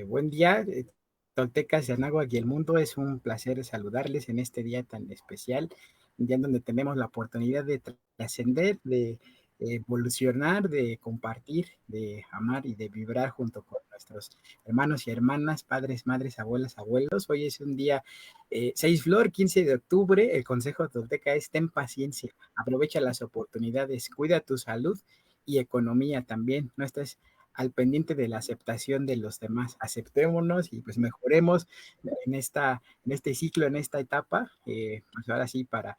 Buen día, toltecas de Anáhuac y el mundo. Es un placer saludarles en este día tan especial, un día en donde tenemos la oportunidad de trascender, de evolucionar, de compartir, de amar y de vibrar junto con nuestros hermanos y hermanas, padres, madres, abuelas, abuelos. Hoy es un día 6 Flor, 15 de octubre. El consejo tolteca es: ten paciencia, aprovecha las oportunidades, cuida tu salud y economía también. No estés al pendiente de la aceptación de los demás. Aceptémonos y pues mejoremos en este ciclo, en esta etapa, pues ahora sí, para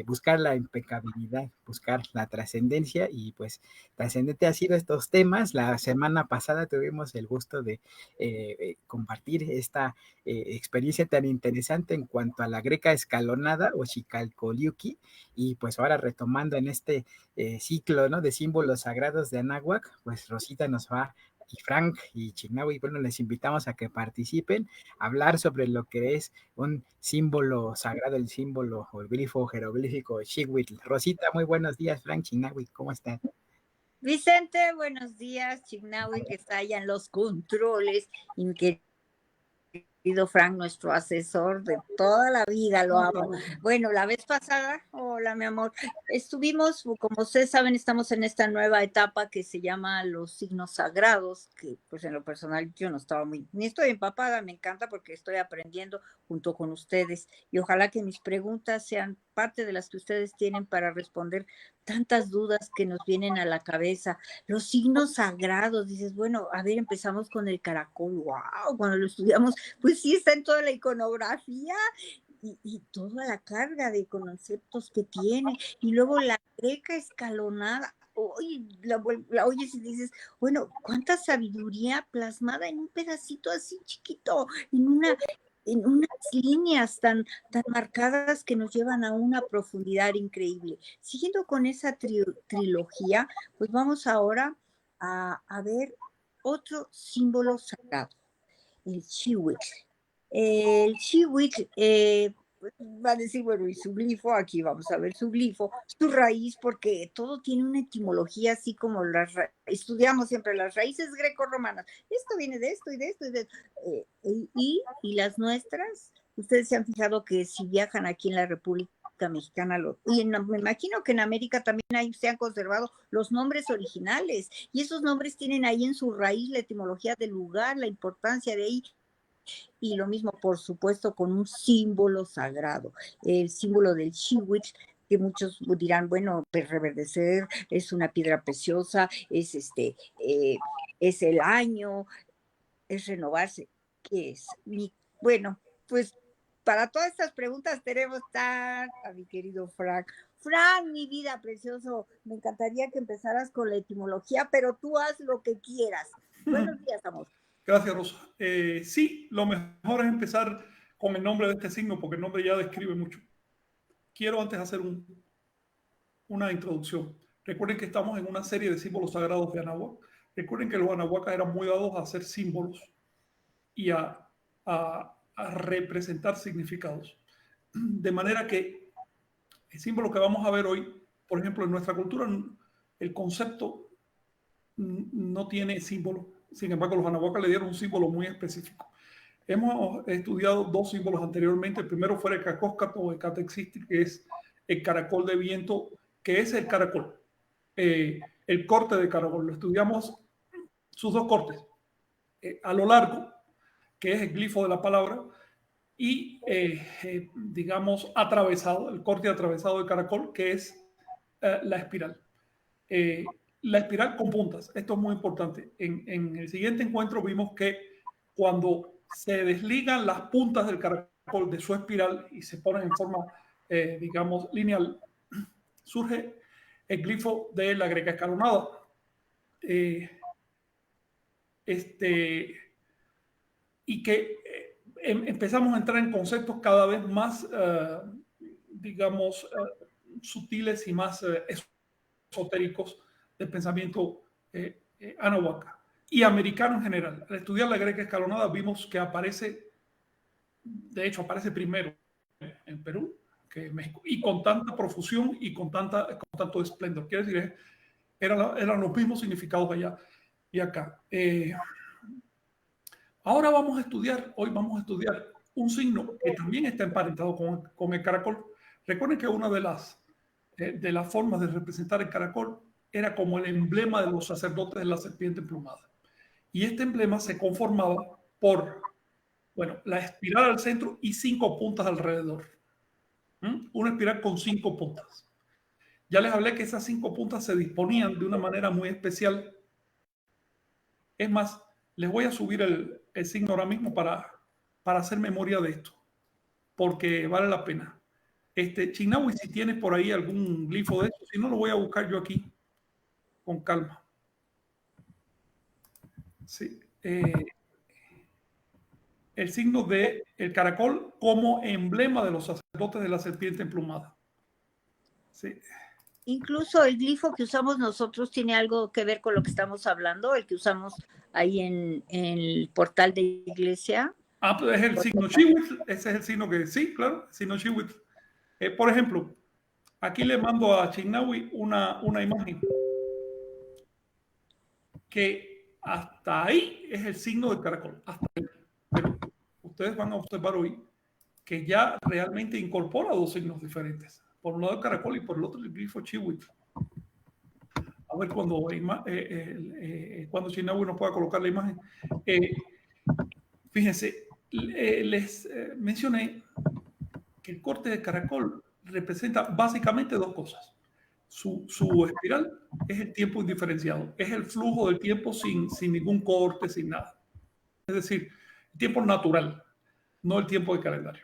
buscar la impecabilidad, buscar la trascendencia. Y pues trascendente ha sido estos temas. La semana pasada tuvimos el gusto de compartir esta experiencia tan interesante en cuanto a la greca escalonada o Xicalcoliuqui, y pues ahora retomando en este ciclo, ¿no?, de símbolos sagrados de Anáhuac, pues Rosita nos va, y Frank y Chignahui, bueno, les invitamos a que participen, a hablar sobre lo que es un símbolo sagrado, el símbolo o el grifo jeroglífico Xiwitl. Rosita, muy buenos días. Frank, Chignahui, ¿cómo están? Vicente, buenos días. Chignahui, que está allá en los controles, querido Frank, nuestro asesor de toda la vida, lo amo. Bueno, la vez pasada, hola mi amor, estuvimos, como ustedes saben, estamos en esta nueva etapa que se llama los signos sagrados, que pues en lo personal yo no estaba ni estoy empapada, me encanta porque estoy aprendiendo junto con ustedes, y ojalá que mis preguntas sean parte de las que ustedes tienen para responder tantas dudas que nos vienen a la cabeza. Los signos sagrados, dices, bueno, a ver, empezamos con el caracol. Wow, cuando lo estudiamos, pues sí está en toda la iconografía y toda la carga de conceptos que tiene. Y luego la greca escalonada. Hoy la oyes y dices, bueno, cuánta sabiduría plasmada en un pedacito así chiquito, en unas líneas tan marcadas que nos llevan a una profundidad increíble. Siguiendo con esa trilogía, pues vamos ahora a ver otro símbolo sagrado, el Chihuitl. El Chihuitl va a decir, bueno, y su glifo, aquí vamos a ver su glifo, su raíz, porque todo tiene una etimología así como estudiamos siempre las raíces greco-romanas. Esto viene de esto y de esto y de esto. Y las nuestras, ustedes se han fijado que si viajan aquí en la República Mexicana, me imagino que en América también se han conservado los nombres originales, y esos nombres tienen ahí en su raíz la etimología del lugar, la importancia de ahí. Y lo mismo, por supuesto, con un símbolo sagrado, el símbolo del Chiwitl, que muchos dirán, bueno, pues reverdecer es una piedra preciosa, es el año, es renovarse. ¿Qué es? Bueno, pues para todas estas preguntas tenemos a mi querido Frank. Frank, mi vida precioso, me encantaría que empezaras con la etimología, pero tú haz lo que quieras. Buenos días, amor. Gracias, Rosa. Sí, lo mejor es empezar con el nombre de este signo, porque el nombre ya describe mucho. Quiero antes hacer una introducción. Recuerden que estamos en una serie de símbolos sagrados de Anáhuac. Recuerden que los anahuacas eran muy dados a hacer símbolos y a representar significados. De manera que el símbolo que vamos a ver hoy, por ejemplo, en nuestra cultura, el concepto no tiene símbolo. Sin embargo, los anahuacas le dieron un símbolo muy específico. Hemos estudiado dos símbolos anteriormente. El primero fue el cacóscato o el catexistri, que es el caracol de viento, que es el caracol, el corte de caracol. Lo estudiamos sus dos cortes, a lo largo, que es el glifo de la palabra, y digamos atravesado, el corte atravesado del caracol, que es la espiral. La espiral con puntas. Esto es muy importante. En el siguiente encuentro vimos que cuando se desligan las puntas del caracol de su espiral y se ponen en forma, digamos, lineal, surge el glifo de la greca escalonada. Y que empezamos a entrar en conceptos cada vez más, digamos, sutiles y más esotéricos del pensamiento anahuaca y americano en general. Al estudiar la greca escalonada vimos que aparece, de hecho aparece primero en Perú, que en México, y con tanta profusión y con tanto esplendor. Quiere decir, eran los mismos significados allá y acá. Ahora hoy vamos a estudiar un signo que también está emparentado con el caracol. Recuerden que una de las formas de representar el caracol era como el emblema de los sacerdotes de la serpiente emplumada. Y este emblema se conformaba por, bueno, la espiral al centro y 5 puntas alrededor. Una espiral con 5 puntas. Ya les hablé que esas 5 puntas se disponían de una manera muy especial. Es más, les voy a subir el signo ahora mismo para hacer memoria de esto, porque vale la pena. Chinawi, si tienes por ahí algún glifo de eso, si no lo voy a buscar yo aquí con calma. Sí, el signo de el caracol como emblema de los sacerdotes de la serpiente emplumada. Sí. Incluso el glifo que usamos nosotros tiene algo que ver con lo que estamos hablando, el que usamos ahí en el portal de iglesia. Ah, pues es el signo Chiwit, ese es el signo que sí, claro, el signo Chiwit. Por ejemplo, aquí le mando a Chinawi una imagen que hasta ahí es el signo del caracol, hasta ahí. Pero ustedes van a observar hoy que ya realmente incorpora 2 signos diferentes. Por un lado el caracol y por el otro el glifo Chiwit. A ver cuando Chinawi nos pueda colocar la imagen. Fíjense, les mencioné que el corte de caracol representa básicamente 2 cosas. Su espiral es el tiempo indiferenciado, es el flujo del tiempo sin ningún corte, sin nada. Es decir, el tiempo natural, no el tiempo de calendario.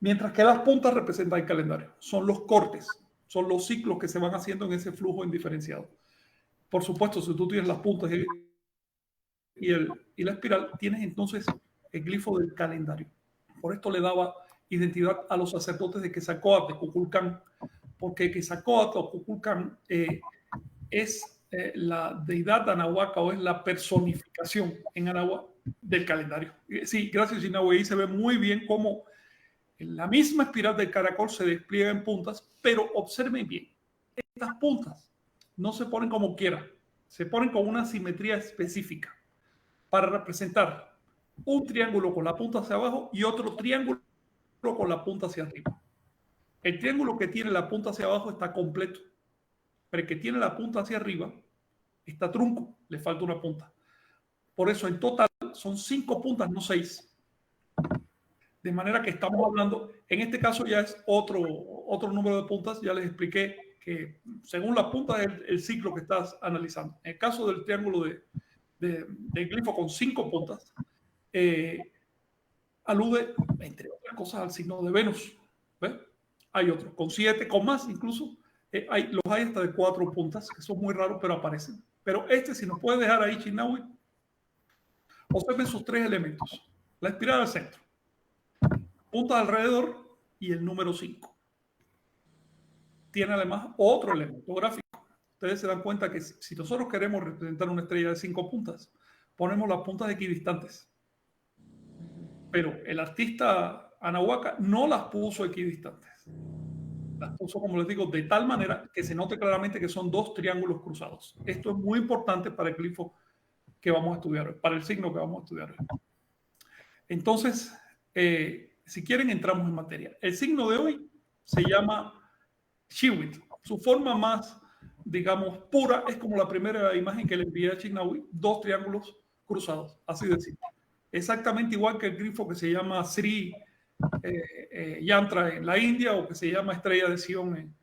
Mientras que las puntas representan el calendario, son los cortes, son los ciclos que se van haciendo en ese flujo indiferenciado. Por supuesto, si tú tienes las puntas y la espiral, tienes entonces el glifo del calendario. Por esto le daba identidad a los sacerdotes de Quetzalcóatl, de Kukulcán, porque Quetzalcóatl o Kukulcán es la deidad anahuaca o es la personificación en Anáhuac del calendario. Sí, gracias, Chinawi. Ahí se ve muy bien cómo la misma espiral del caracol se despliega en puntas, pero observen bien, estas puntas no se ponen como quieran, se ponen con una simetría específica para representar un triángulo con la punta hacia abajo y otro triángulo con la punta hacia arriba. El triángulo que tiene la punta hacia abajo está completo, pero el que tiene la punta hacia arriba está trunco, le falta una punta. Por eso en total son 5 puntas, no 6. De manera que estamos hablando, en este caso ya es otro número de puntas, ya les expliqué que según las puntas es el ciclo que estás analizando. En el caso del triángulo del glifo con 5 puntas, alude, entre otras cosas, al signo de Venus. ¿Ves? Hay otros con 7, con más incluso. Los hay hasta de 4 puntas, que son muy raros, pero aparecen. Pero si nos puede dejar ahí, Chinawi, observen sus 3 elementos. La espiral al centro, puntas alrededor y el número 5. Tiene además otro elemento gráfico. Ustedes se dan cuenta que si nosotros queremos representar una estrella de 5 puntas, ponemos las puntas equidistantes. Pero el artista Anahuaca no las puso equidistantes. Las puso, como les digo, de tal manera que se note claramente que son 2 triángulos cruzados. Esto es muy importante para el glifo que vamos a estudiar hoy, para el signo que vamos a estudiar hoy. Entonces, si quieren, entramos en materia. El signo de hoy se llama Chiwit. Su forma más, digamos, pura es como la primera imagen que le envié a Chinawi, 2 triángulos cruzados, así de simple. Exactamente igual que el grifo que se llama Sri Yantra en la India o que se llama Estrella de Sion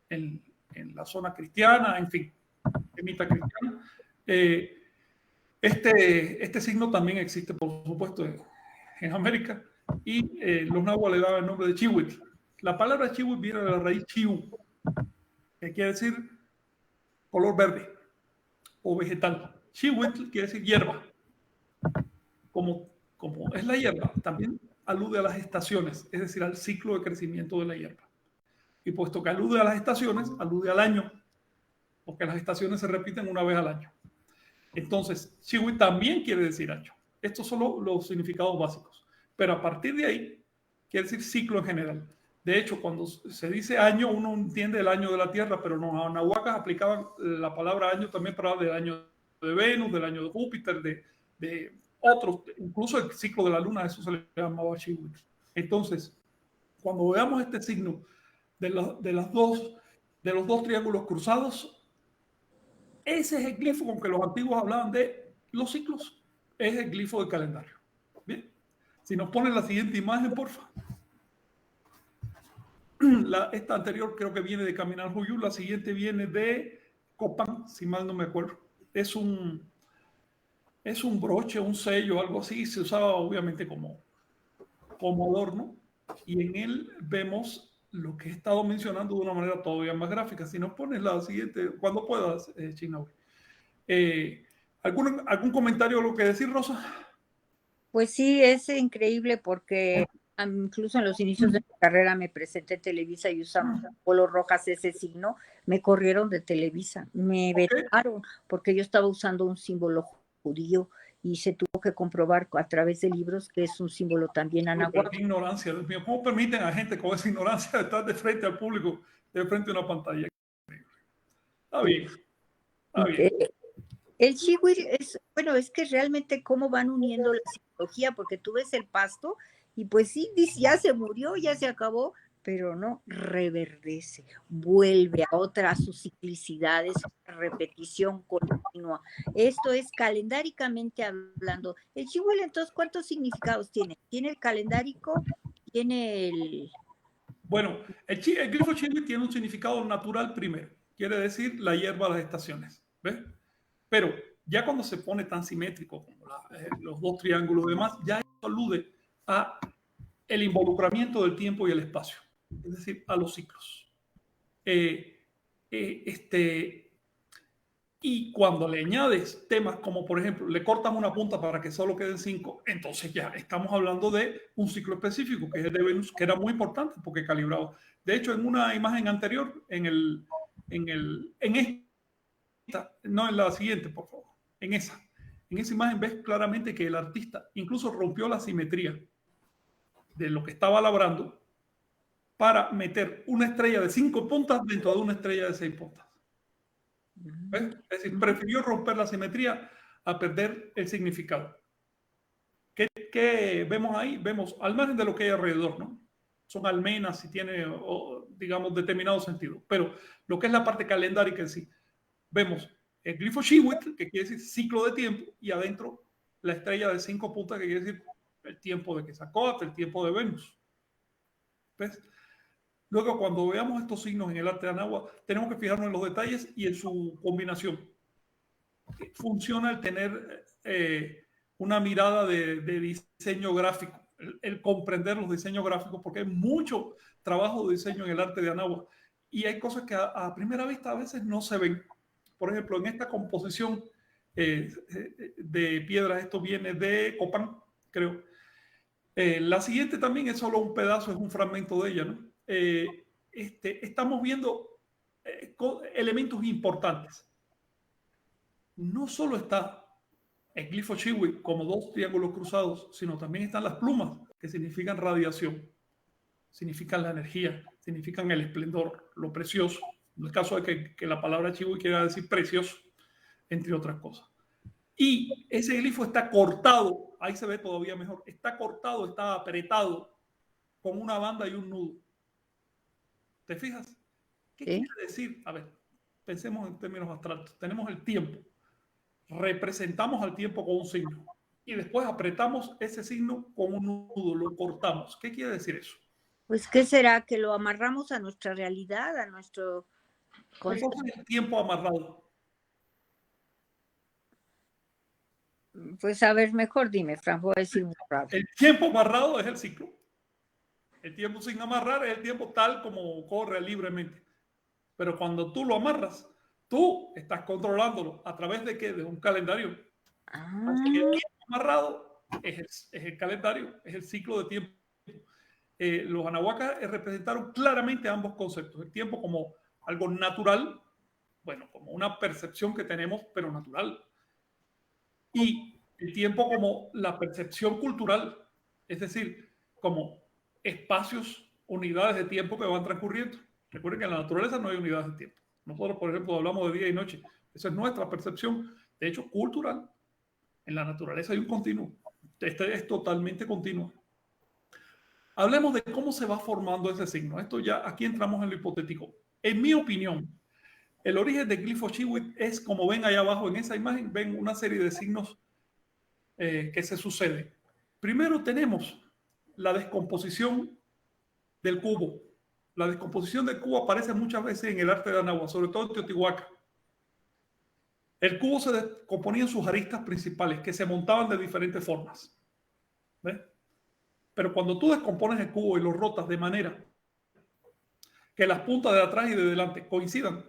en la zona cristiana, en fin, ermita cristiana. Este signo también existe, por supuesto, en América y los nahuas le daban el nombre de Chiwit. La palabra Chiwit viene de la raíz Chiu, que quiere decir color verde o vegetal. Chiwit quiere decir hierba. Como es la hierba, también alude a las estaciones, es decir, al ciclo de crecimiento de la hierba. Y puesto que alude a las estaciones, alude al año, porque las estaciones se repiten una vez al año. Entonces, Chiwit también quiere decir año. Estos son los significados básicos. Pero a partir de ahí, quiere decir ciclo en general. De hecho, cuando se dice año, uno entiende el año de la Tierra, pero los anahuacas aplicaban la palabra año también para hablar del año de Venus, del año de Júpiter, otros, incluso el ciclo de la luna, eso se le llamaba Chiwi. Entonces, cuando veamos este signo de los dos triángulos cruzados, ese es el glifo con que los antiguos hablaban de los ciclos. Es el glifo del calendario. Bien, si nos ponen la siguiente imagen, por favor. Esta anterior creo que viene de Caminar Juyú, la siguiente viene de Copán, si mal no me acuerdo. Es un broche, un sello, algo así. Se usaba obviamente como adorno. Y en él vemos lo que he estado mencionando de una manera todavía más gráfica. Si nos pones la siguiente, cuando puedas, Chinaui. ¿Algún comentario o lo que decir, Rosa? Pues sí, es increíble porque incluso en los inicios de mi carrera me presenté en Televisa y usamos Polo Rojas ese signo, me corrieron de Televisa, me vetaron porque yo estaba usando un símbolo judío y se tuvo que comprobar a través de libros que es un símbolo también anahuac. Qué ignorancia, Dios mío. ¿Cómo permiten a gente con esa ignorancia estar de frente al público, de frente a una pantalla? Está bien. Está bien. El chihuil es, bueno, es que realmente cómo van uniendo la psicología, porque tú ves el pasto y pues sí, dice, ya se murió, ya se acabó, pero no, reverdece, vuelve a otras sus ciclicidades, repetición continua. Esto es calendáricamente hablando. El chihuil, entonces, ¿cuántos significados tiene? Tiene el calendárico, tiene el... Bueno, el glifo chihuil tiene un significado natural primero, quiere decir la hierba de las estaciones, ¿ves? Pero ya cuando se pone tan simétrico como los dos triángulos y demás, ya eso alude a el involucramiento del tiempo y el espacio, es decir, a los ciclos. Y cuando le añades temas como, por ejemplo, le cortas una punta para que solo queden 5, entonces ya estamos hablando de un ciclo específico, que es el de Venus, que era muy importante porque calibraba. De hecho, en una imagen anterior, en esta, no en la siguiente, por favor, en esa imagen ves claramente que el artista incluso rompió la simetría de lo que estaba labrando para meter una estrella de 5 puntas dentro de una estrella de 6 puntas. ¿Ves? Es decir, prefirió romper la simetría a perder el significado. ¿Qué vemos ahí? Vemos al margen de lo que hay alrededor, ¿no? Son almenas y tiene, digamos, determinado sentido. Pero lo que es la parte calendárica en sí, vemos el glifo Chihuitl, que quiere decir ciclo de tiempo, y adentro la estrella de 5 puntas, que quiere decir el tiempo de Quetzalcóatl, el tiempo de Venus. ¿Ves? Luego, cuando veamos estos signos en el arte de Anáhuac, tenemos que fijarnos en los detalles y en su combinación. Funciona el tener una mirada de diseño gráfico, el comprender los diseños gráficos, porque hay mucho trabajo de diseño en el arte de Anáhuac. Y hay cosas que a primera vista a veces no se ven. Por ejemplo, en esta composición de piedras, esto viene de Copán, creo. La siguiente también es solo un pedazo, es un fragmento de ella, ¿no? Estamos viendo elementos importantes. No solo está el glifo Chiwi como dos triángulos cruzados, sino también están las plumas, que significan radiación, significan la energía, significan el esplendor, lo precioso. En el caso de que la palabra Chiwi quiera decir precioso, entre otras cosas. Y ese glifo está cortado, ahí se ve todavía mejor, está cortado, está apretado con una banda y un nudo. ¿Te fijas? ¿Qué quiere decir? A ver, pensemos en términos abstractos. Tenemos el tiempo. Representamos al tiempo con un signo. Y después apretamos ese signo con un nudo, lo cortamos. ¿Qué quiere decir eso? Pues, ¿qué será? Que lo amarramos a nuestra realidad, a nuestro... ¿Qué es el tiempo amarrado? Pues a ver, mejor dime, Fran, voy a decir muy raro. El tiempo amarrado es el ciclo. El tiempo sin amarrar es el tiempo tal como corre libremente. Pero cuando tú lo amarras, tú estás controlándolo. ¿A través de qué? De un calendario. Así que el tiempo amarrado es el calendario, es el ciclo de tiempo. Los anahuacas representaron claramente ambos conceptos. El tiempo como algo natural, bueno, como una percepción que tenemos, pero natural. Y el tiempo como la percepción cultural, es decir, como espacios, unidades de tiempo que van transcurriendo. Recuerden que en la naturaleza no hay unidades de tiempo. Nosotros, por ejemplo, hablamos de día y noche. Esa es nuestra percepción, de hecho, cultural. En la naturaleza hay un continuo. Este es totalmente continuo. Hablemos de cómo se va formando ese signo. Esto ya, aquí entramos en lo hipotético. En mi opinión, el origen del glifo Chihuit es, como ven allá abajo en esa imagen, ven una serie de signos que se suceden. Primero tenemos la descomposición del cubo. La descomposición del cubo aparece muchas veces en el arte de Anáhuac, sobre todo en Teotihuacán. El cubo se descomponía en sus aristas principales, que se montaban de diferentes formas. ¿Ves? Pero cuando tú descompones el cubo y lo rotas de manera que las puntas de atrás y de delante coincidan,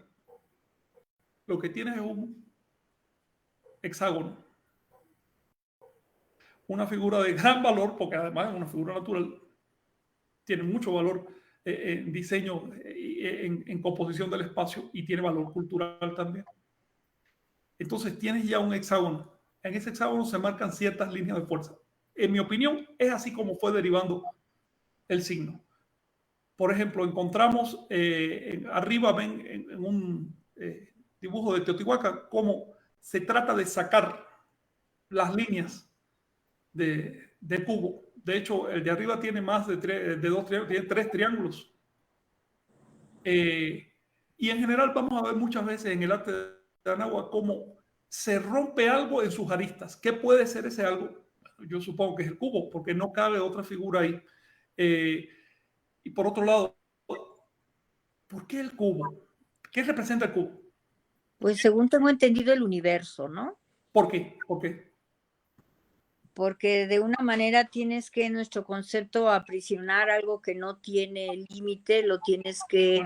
lo que tienes es un hexágono. Una figura de gran valor, porque además es una figura natural, tiene mucho valor en diseño, en composición del espacio, y tiene valor cultural también. Entonces tienes ya un hexágono. En ese hexágono se marcan ciertas líneas de fuerza. En mi opinión, es así como fue derivando el signo. Por ejemplo, encontramos arriba, ven en un dibujo de Teotihuacán, cómo se trata de sacar las líneas de cubo. De hecho, el de arriba tiene más de dos triángulos, tiene 3 triángulos. Y en general vamos a ver muchas veces en el arte de Anáhuac cómo se rompe algo en sus aristas. ¿Qué puede ser ese algo? Yo supongo que es el cubo, porque no cabe otra figura ahí. Y por otro lado, ¿por qué el cubo? ¿Qué representa el cubo? Pues según tengo entendido, el universo, ¿no? ¿Por qué? ¿Por qué? Porque de una manera tienes que, en nuestro concepto, aprisionar algo que no tiene límite, lo tienes que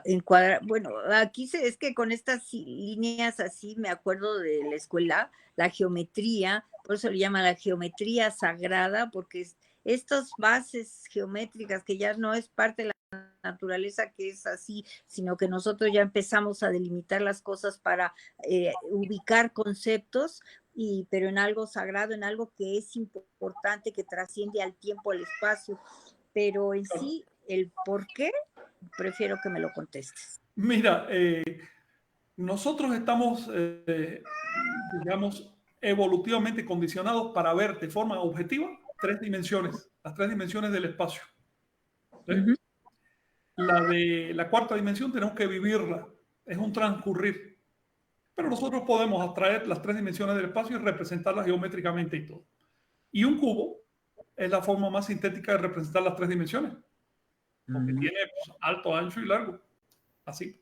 encuadrar. Bueno, aquí es que con estas líneas así me acuerdo de la escuela, la geometría, por eso le llama la geometría sagrada, porque estas bases geométricas que ya no es parte de la naturaleza que es así, sino que nosotros ya empezamos a delimitar las cosas para ubicar conceptos, pero en algo sagrado, en algo que es importante, que trasciende al tiempo, al espacio, pero en sí, el por qué, prefiero que me lo contestes. Mira, nosotros estamos, digamos, evolutivamente condicionados para ver de forma objetiva 3 dimensiones, las 3 dimensiones del espacio. ¿Sí? La cuarta dimensión tenemos que vivirla, es un transcurrir. Pero nosotros podemos abstraer las 3 dimensiones del espacio y representarlas geométricamente y todo. Y un cubo es la forma más sintética de representar las 3 dimensiones, porque tiene pues, alto, ancho y largo, así.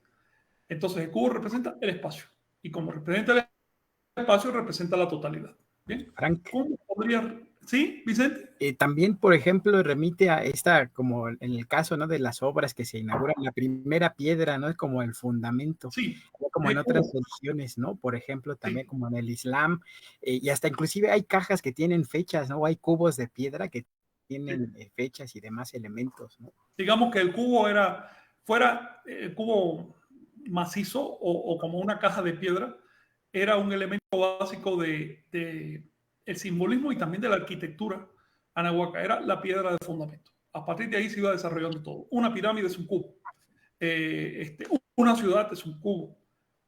Entonces el cubo representa el espacio, y como representa el espacio, representa la totalidad. ¿Bien? Frank. ¿Cómo podría...? ¿Sí, Vicente? También, por ejemplo, remite a esta, como en el caso, ¿no?, de las obras que se inauguran, la primera piedra, ¿no?, es como el fundamento, Sí. como en otras religiones, ¿no? Por ejemplo, también sí, como en el Islam, y hasta inclusive hay cajas que tienen fechas, ¿no? Hay cubos de piedra que tienen fechas y demás elementos, ¿no? Digamos que el cubo fuera el cubo macizo o como una caja de piedra, era un elemento básico de el simbolismo y también de la arquitectura anahuaca. Era la piedra de fundamento. A partir de ahí se iba desarrollando todo. Una pirámide es un cubo. Una ciudad es un cubo.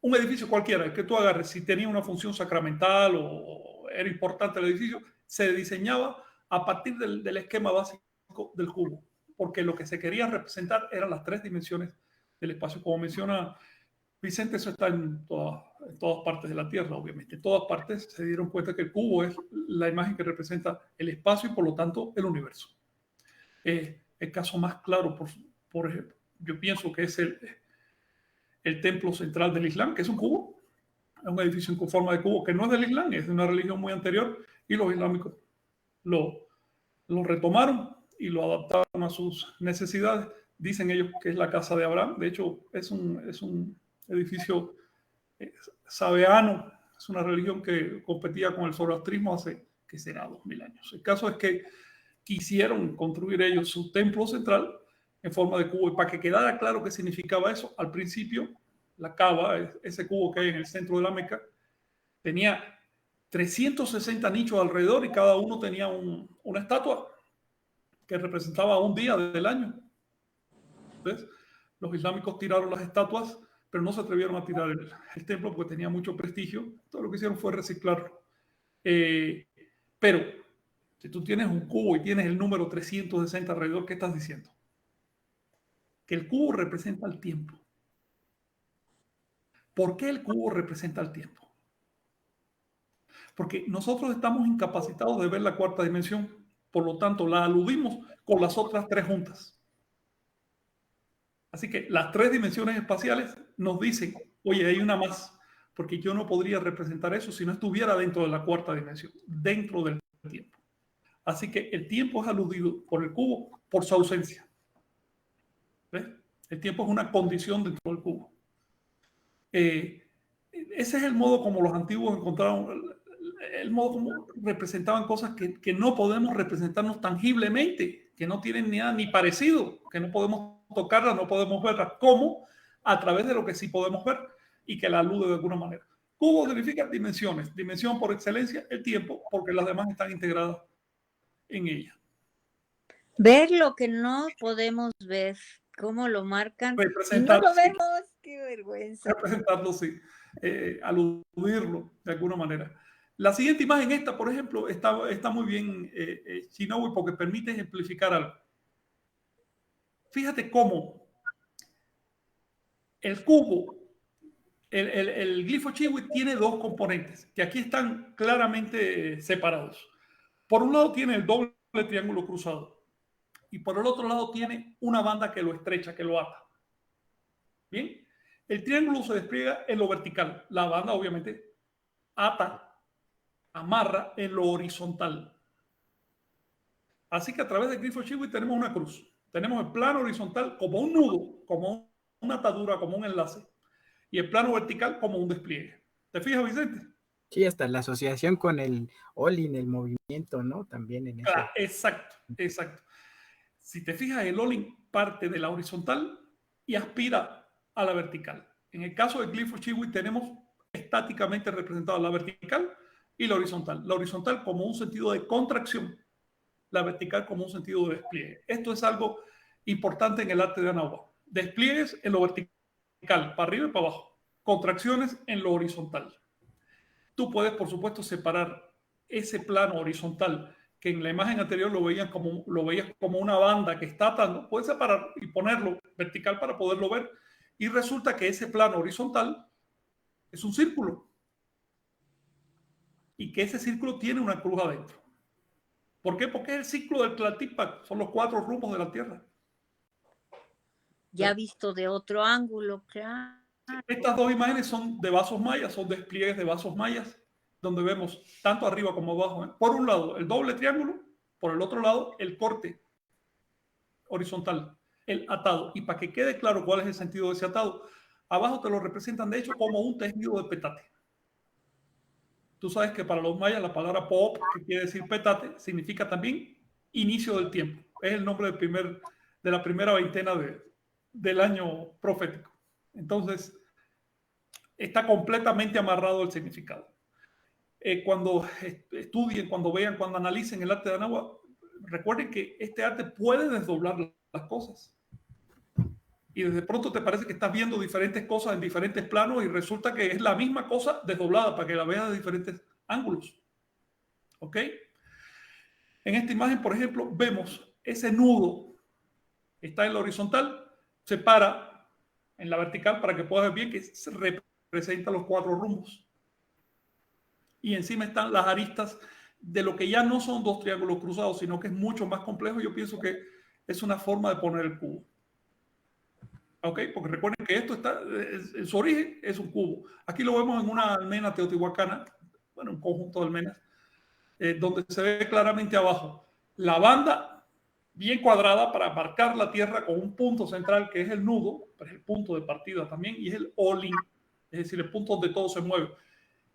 Un edificio cualquiera, el que tú agarres, si tenía una función sacramental o era importante el edificio, se diseñaba a partir del esquema básico del cubo, porque lo que se quería representar eran las 3 dimensiones del espacio. Como menciona Vicente, eso está en todas partes de la Tierra, obviamente. En todas partes se dieron cuenta que el cubo es la imagen que representa el espacio y por lo tanto el universo. El caso más claro, por ejemplo, yo pienso que es el templo central del Islam, que es un cubo, es un edificio con forma de cubo que no es del Islam, es de una religión muy anterior, y los islámicos lo retomaron y lo adaptaron a sus necesidades. Dicen ellos que es la casa de Abraham. De hecho, es un edificio sabeano, es una religión que competía con el zoroastrismo hace, ¿qué será?, 2000 años. El caso es que quisieron construir ellos su templo central en forma de cubo, y para que quedara claro qué significaba eso, al principio la Kaaba, ese cubo que hay en el centro de la Meca, tenía 360 nichos alrededor y cada uno tenía una estatua que representaba un día del año. ¿Ves? Los islámicos tiraron las estatuas, pero no se atrevieron a tirar el templo porque tenía mucho prestigio. Todo lo que hicieron fue reciclarlo. Pero si tú tienes un cubo y tienes el número 360 alrededor, ¿qué estás diciendo? Que el cubo representa el tiempo. ¿Por qué el cubo representa el tiempo? Porque nosotros estamos incapacitados de ver la cuarta dimensión, por lo tanto la aludimos con las otras tres juntas. Así que las tres dimensiones espaciales nos dicen, oye, hay una más, porque yo no podría representar eso si no estuviera dentro de la cuarta dimensión, dentro del tiempo. Así que el tiempo es aludido por el cubo por su ausencia. ¿Ves? El tiempo es una condición dentro del cubo. Ese es el modo como los antiguos encontraron, el modo como representaban cosas que no podemos representarnos tangiblemente, que no tienen nada ni parecido, que no podemos tocarlas, no podemos verlas, como a través de lo que sí podemos ver y que la alude de alguna manera. Cubo significa dimensiones, dimensión por excelencia, el tiempo, porque las demás están integradas en ella. Ver lo que no podemos ver, cómo lo marcan y no lo vemos, qué vergüenza. Representarlo, sí, aludirlo de alguna manera. La siguiente imagen, esta, por ejemplo, está muy bien, Shinobu, porque permite ejemplificar algo. Fíjate cómo el cubo, el glifo Chiwi tiene dos componentes que aquí están claramente separados. Por un lado tiene el doble triángulo cruzado y por el otro lado tiene una banda que lo estrecha, que lo ata. Bien, el triángulo se despliega en lo vertical, la banda obviamente ata, amarra en lo horizontal. Así que a través del glifo Chiwi tenemos una cruz. Tenemos el plano horizontal como un nudo, como una atadura, como un enlace. Y el plano vertical como un despliegue. ¿Te fijas, Vicente? Sí, hasta la asociación con el Olin, el movimiento, ¿no? También en eso. Claro, exacto, exacto. Si te fijas, el Olin parte de la horizontal y aspira a la vertical. En el caso del glifo Chiwi tenemos estáticamente representado la vertical y la horizontal. La horizontal como un sentido de contracción, la vertical como un sentido de despliegue. Esto es algo importante en el arte de Anáhuac. Despliegues en lo vertical, para arriba y para abajo. Contracciones en lo horizontal. Tú puedes, por supuesto, separar ese plano horizontal que en la imagen anterior lo veías como una banda que está atando. Puedes separar y ponerlo vertical para poderlo ver. Y resulta que ese plano horizontal es un círculo. Y que ese círculo tiene una cruz adentro. ¿Por qué? Porque es el ciclo del Tlaltipac. Son los 4 rumbos de la Tierra. Ya visto de otro ángulo, claro. Estas dos imágenes son de vasos mayas, son despliegues de vasos mayas, donde vemos tanto arriba como abajo. Por un lado, el doble triángulo, por el otro lado, el corte horizontal, el atado. Y para que quede claro cuál es el sentido de ese atado, abajo te lo representan, de hecho, como un tejido de petate. Tú sabes que para los mayas la palabra pop, que quiere decir petate, significa también inicio del tiempo. Es el nombre de la primera veintena del año profético. Entonces, está completamente amarrado el significado. Cuando estudien, cuando vean, cuando analicen el arte de Anáhuac, recuerden que este arte puede desdoblar las cosas. Y desde pronto te parece que estás viendo diferentes cosas en diferentes planos y resulta que es la misma cosa desdoblada para que la veas de diferentes ángulos. ¿Ok? En esta imagen, por ejemplo, vemos ese nudo. Está en la horizontal, se para en la vertical para que puedas ver bien que se representa los 4 rumbos. Y encima están las aristas de lo que ya no son 2 triángulos cruzados, sino que es mucho más complejo. Yo pienso que es una forma de poner el cubo. ¿Ok? Porque recuerden que esto está, en su origen es un cubo. Aquí lo vemos en una almena teotihuacana, bueno, un conjunto de almenas, donde se ve claramente abajo la banda bien cuadrada para marcar la tierra con un punto central que es el nudo, pero es el punto de partida también, y es el all-in, es decir, el punto donde todo se mueve.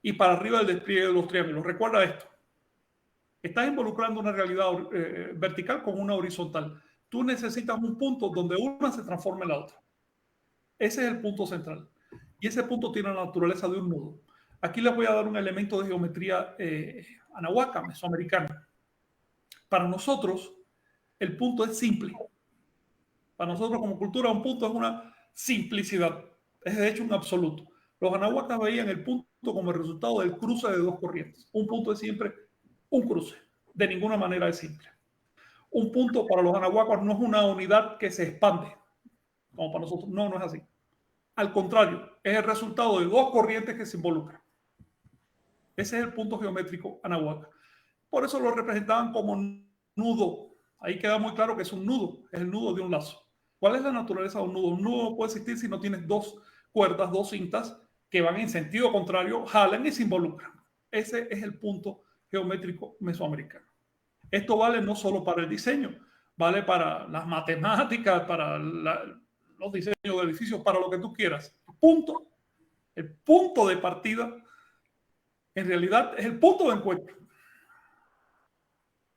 Y para arriba el despliegue de los triángulos. Recuerda esto. Estás involucrando una realidad vertical con una horizontal. Tú necesitas un punto donde una se transforme en la otra. Ese es el punto central. Y ese punto tiene la naturaleza de un nudo. Aquí les voy a dar un elemento de geometría anahuaca, mesoamericana. Para nosotros, el punto es simple. Para nosotros como cultura, un punto es una simplicidad. Es de hecho un absoluto. Los anahuacas veían el punto como el resultado del cruce de dos corrientes. Un punto es siempre un cruce, de ninguna manera es simple. Un punto para los anahuacuas no es una unidad que se expande, como para nosotros. No, no es así. Al contrario, es el resultado de dos corrientes que se involucran. Ese es el punto geométrico anahuaca. Por eso lo representaban como nudo. Ahí queda muy claro que es un nudo, es el nudo de un lazo. ¿Cuál es la naturaleza de un nudo? Un nudo no puede existir si no tienes dos cuerdas, dos cintas que van en sentido contrario, jalan y se involucran. Ese es el punto geométrico mesoamericano. Esto vale no solo para el diseño, vale para las matemáticas, para los diseños de edificios, para lo que tú quieras. El punto de partida, en realidad, es el punto de encuentro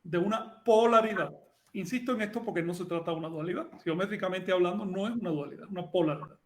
de una polaridad. Insisto en esto porque no se trata de una dualidad. Geométricamente hablando, no es una dualidad, es una polaridad.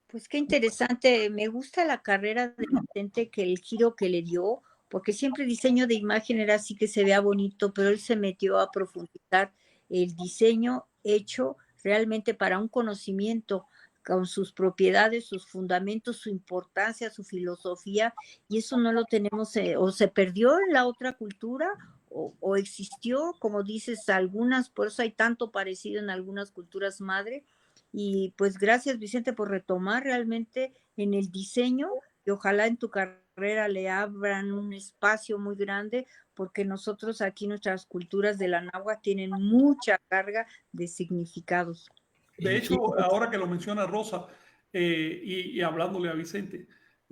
Pues qué interesante, me gusta la carrera de Vicente, que el giro que le dio, porque siempre el diseño de imagen era así que se vea bonito, pero él se metió a profundizar el diseño hecho realmente para un conocimiento con sus propiedades, sus fundamentos, su importancia, su filosofía, y eso no lo tenemos, o se perdió en la otra cultura, o existió, como dices, algunas, por eso hay tanto parecido en algunas culturas madre. Y pues gracias, Vicente, por retomar realmente en el diseño, y ojalá en tu carrera le abran un espacio muy grande, porque nosotros aquí nuestras culturas de la náhuatl tienen mucha carga de significados. De Sí, hecho, ahora que lo menciona Rosa, y hablándole a Vicente,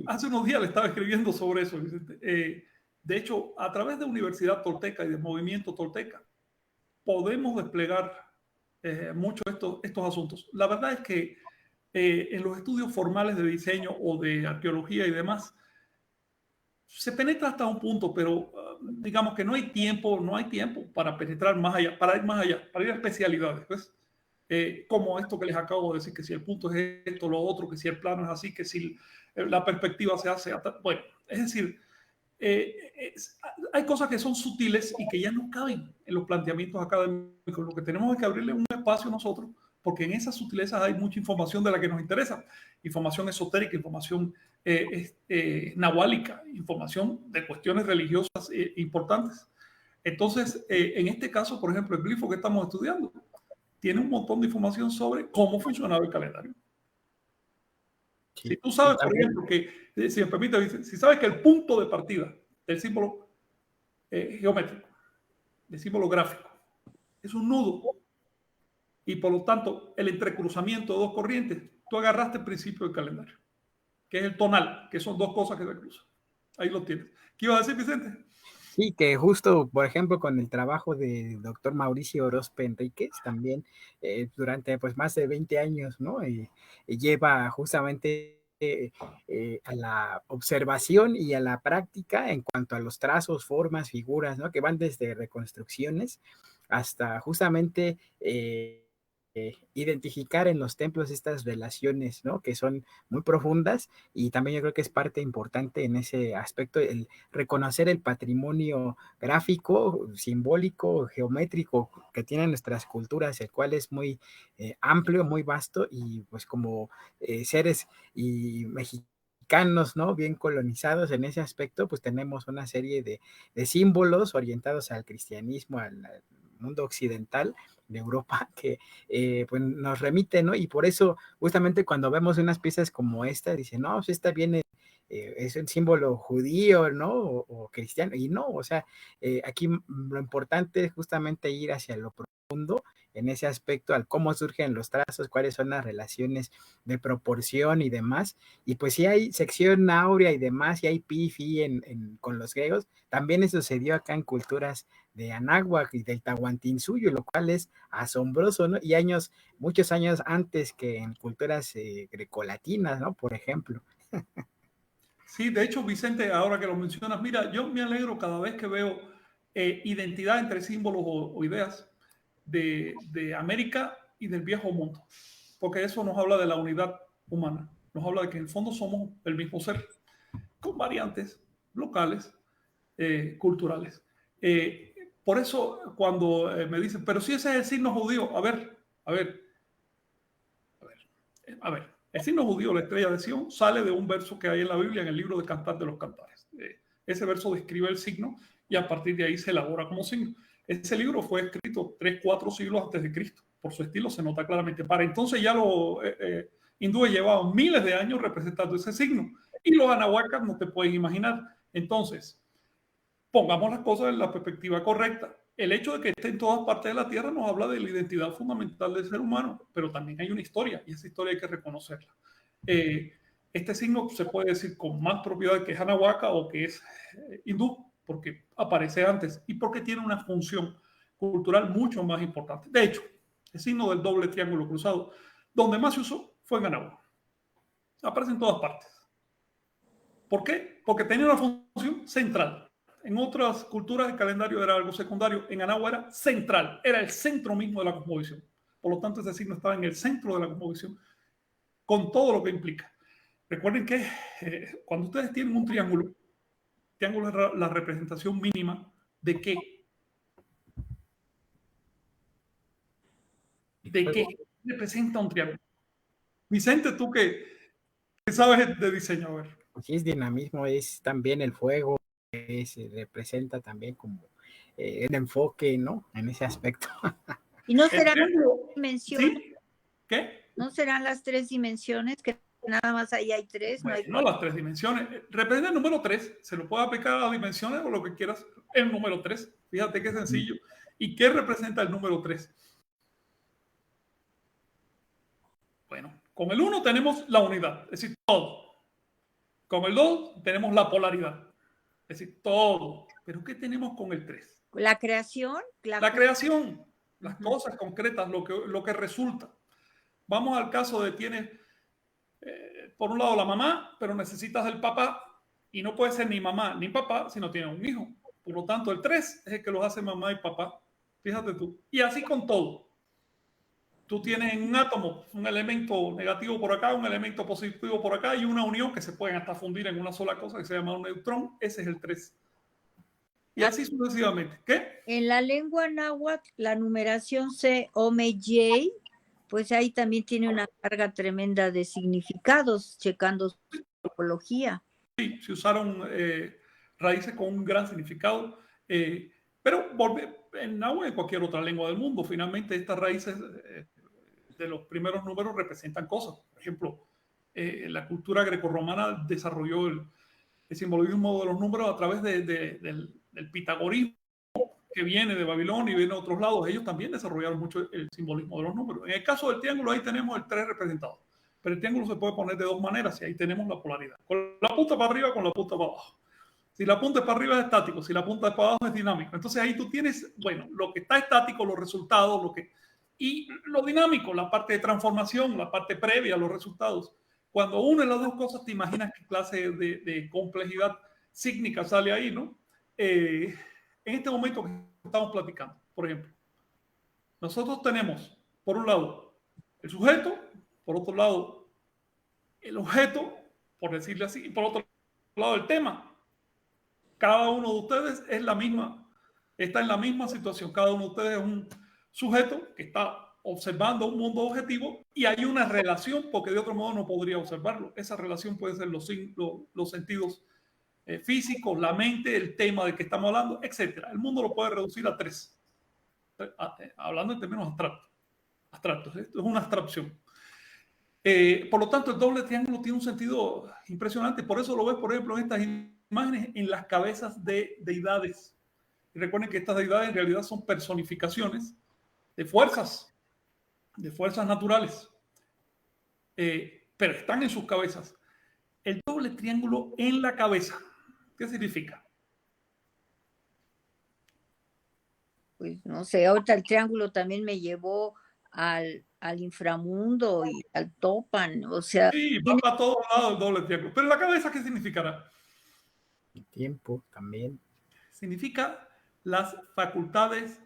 hace unos días le estaba escribiendo sobre eso, Vicente. De hecho, a través de Universidad Tolteca y del movimiento Tolteca, podemos desplegar mucho estos asuntos. La verdad es que en los estudios formales de diseño o de arqueología y demás, se penetra hasta un punto, pero digamos que no hay tiempo para penetrar más allá, para ir más allá, para ir a especialidades, ¿ves? Como esto que les acabo de decir, que si el punto es esto, lo otro, que si el plano es así, que si la perspectiva se hace, bueno, es decir, hay cosas que son sutiles y que ya no caben en los planteamientos académicos. Lo que tenemos es que abrirle un espacio nosotros, porque en esas sutilezas hay mucha información de la que nos interesa, información esotérica, información nahuálica, información de cuestiones religiosas importantes. Entonces, en este caso, por ejemplo, el glifo que estamos estudiando tiene un montón de información sobre cómo funcionaba el calendario. Si sí, tú y sabes, por también, ejemplo, que, si me permite, si sabes que el punto de partida del símbolo geométrico, del símbolo gráfico, es un nudo, y por lo tanto el entrecruzamiento de dos corrientes, tú agarraste el principio del calendario, que es el tonal, que son dos cosas que se cruzan. Ahí lo tienes. ¿Qué ibas a decir, Vicente? sí, que justo, por ejemplo, con el trabajo de doctor Mauricio Orozpe Enríquez, también durante pues más de 20 años, ¿no? Lleva justamente a la observación y a la práctica en cuanto a los trazos, formas, figuras, ¿no? Que van desde reconstrucciones hasta justamente identificar en los templos estas relaciones, ¿no? Que son muy profundas, y también yo creo que es parte importante en ese aspecto el reconocer el patrimonio gráfico, simbólico, geométrico que tienen nuestras culturas, el cual es muy amplio, muy vasto, y pues como seres y mexicanos, ¿no? Bien colonizados en ese aspecto, pues tenemos una serie de símbolos orientados al cristianismo, al mundo occidental de Europa, que pues nos remite, ¿no? Y por eso, justamente cuando vemos unas piezas como esta, dicen, no, pues esta viene, es un símbolo judío, ¿no? O cristiano, y no, o sea, aquí lo importante es justamente ir hacia lo profundo en ese aspecto, al cómo surgen los trazos, cuáles son las relaciones de proporción y demás. Y pues si hay sección áurea y demás, y hay pi, fi con los griegos, también eso se dio acá en culturas de Anáhuac y del Tahuantinsuyo, lo cual es asombroso, ¿no? Y muchos años antes que en culturas grecolatinas, ¿no? Por ejemplo. Sí, de hecho, Vicente, ahora que lo mencionas, mira, yo me alegro cada vez que veo identidad entre símbolos o ideas de América y del viejo mundo, porque eso nos habla de la unidad humana, nos habla de que en el fondo somos el mismo ser, con variantes locales, culturales. Por eso cuando me dicen, pero si ese es el signo judío, a ver, El signo judío, la estrella de Sion, sale de un verso que hay en la Biblia, en el libro de Cantar de los Cantares. Ese verso describe el signo y a partir de ahí se elabora como signo. Ese libro fue escrito 3-4 siglos antes de Cristo. Por su estilo se nota claramente. Para entonces ya los hindúes llevaban miles de años representando ese signo. Y los anahuacas no te pueden imaginar. Entonces, pongamos las cosas en la perspectiva correcta. El hecho de que esté en todas partes de la Tierra nos habla de la identidad fundamental del ser humano, pero también hay una historia y esa historia hay que reconocerla. Este signo se puede decir con más propiedad que es anahuaca o que es hindú, porque aparece antes y porque tiene una función cultural mucho más importante. De hecho, el signo del doble triángulo cruzado, donde más se usó fue en Anahuac. Aparece en todas partes. ¿Por qué? Porque tenía una función central. En otras culturas el calendario era algo secundario. En Anahuac era central, era el centro mismo de la cosmovisión. Por lo tanto, ese signo estaba en el centro de la cosmovisión, con todo lo que implica. Recuerden que cuando ustedes tienen un triángulo es la representación mínima de qué. ¿De qué representa un triángulo? Vicente, tú que sabes de diseño, a ver. Si es dinamismo, es también el fuego, se representa también como el enfoque, ¿no? En ese aspecto. ¿Y no serán las dimensiones? ¿Sí? ¿Qué? ¿No serán las 3 dimensiones? Que nada más ahí hay 3. Bueno, no hay... las 3 dimensiones. Representa el número 3. Se lo puede aplicar a las dimensiones o lo que quieras. El número 3. Fíjate qué sencillo. ¿Y qué representa el número 3? Bueno, con el 1 tenemos la unidad, es decir, todo. Con el 2 tenemos la polaridad, es decir, todo. ¿Pero qué tenemos con el 3? La creación. La creación, las cosas concretas, lo que resulta. Vamos al caso de tienes, por un lado, la mamá, pero necesitas del papá y no puede ser ni mamá ni papá si no tiene un hijo. Por lo tanto, el 3 es el que los hace mamá y papá. Fíjate tú. Y así con todo. Tú tienes en un átomo un elemento negativo por acá, un elemento positivo por acá y una unión que se pueden hasta fundir en una sola cosa que se llama un neutrón. Ese es el 3. Y así sucesivamente. ¿Qué? En la lengua náhuatl, la numeración C-O-M-Y, pues ahí también tiene una carga tremenda de significados, checando su topología. Sí, se usaron raíces con un gran significado, pero en náhuatl en cualquier otra lengua del mundo, finalmente estas raíces de los primeros números representan cosas. Por ejemplo, la cultura grecorromana desarrolló el simbolismo de los números a través del pitagorismo que viene de Babilonia y viene de otros lados. Ellos también desarrollaron mucho el simbolismo de los números. En el caso del triángulo, ahí tenemos el 3 representado. Pero el triángulo se puede poner de dos maneras y ahí tenemos la polaridad. Con la punta para arriba, con la punta para abajo. Si la punta es para arriba es estático, si la punta es para abajo es dinámico. Entonces ahí tú tienes, bueno, lo que está estático, los resultados, y lo dinámico, la parte de transformación, la parte previa a los resultados. Cuando unes las dos cosas, te imaginas qué clase de complejidad sígnica sale ahí, ¿no? En este momento que estamos platicando, por ejemplo, nosotros tenemos, por un lado, el sujeto, por otro lado, el objeto, por decirle así, y por otro lado, el tema. Cada uno de ustedes está en la misma situación. Cada uno de ustedes es un sujeto que está observando un mundo objetivo y hay una relación, porque de otro modo no podría observarlo. Esa relación puede ser los sentidos físicos, la mente, el tema del que estamos hablando, etc. El mundo lo puede reducir a 3, hablando en términos abstractos. Esto es una abstracción. Por lo tanto, el doble triángulo tiene un sentido impresionante. Por eso lo ves, por ejemplo, en estas imágenes en las cabezas de deidades. Y recuerden que estas deidades en realidad son personificaciones de fuerzas naturales, pero están en sus cabezas. El doble triángulo en la cabeza, ¿qué significa? Pues no sé, ahorita el triángulo también me llevó al inframundo y al topan, o sea... Sí, va para todos lados el doble triángulo. Pero en la cabeza, ¿qué significará? El tiempo también. Significa las facultades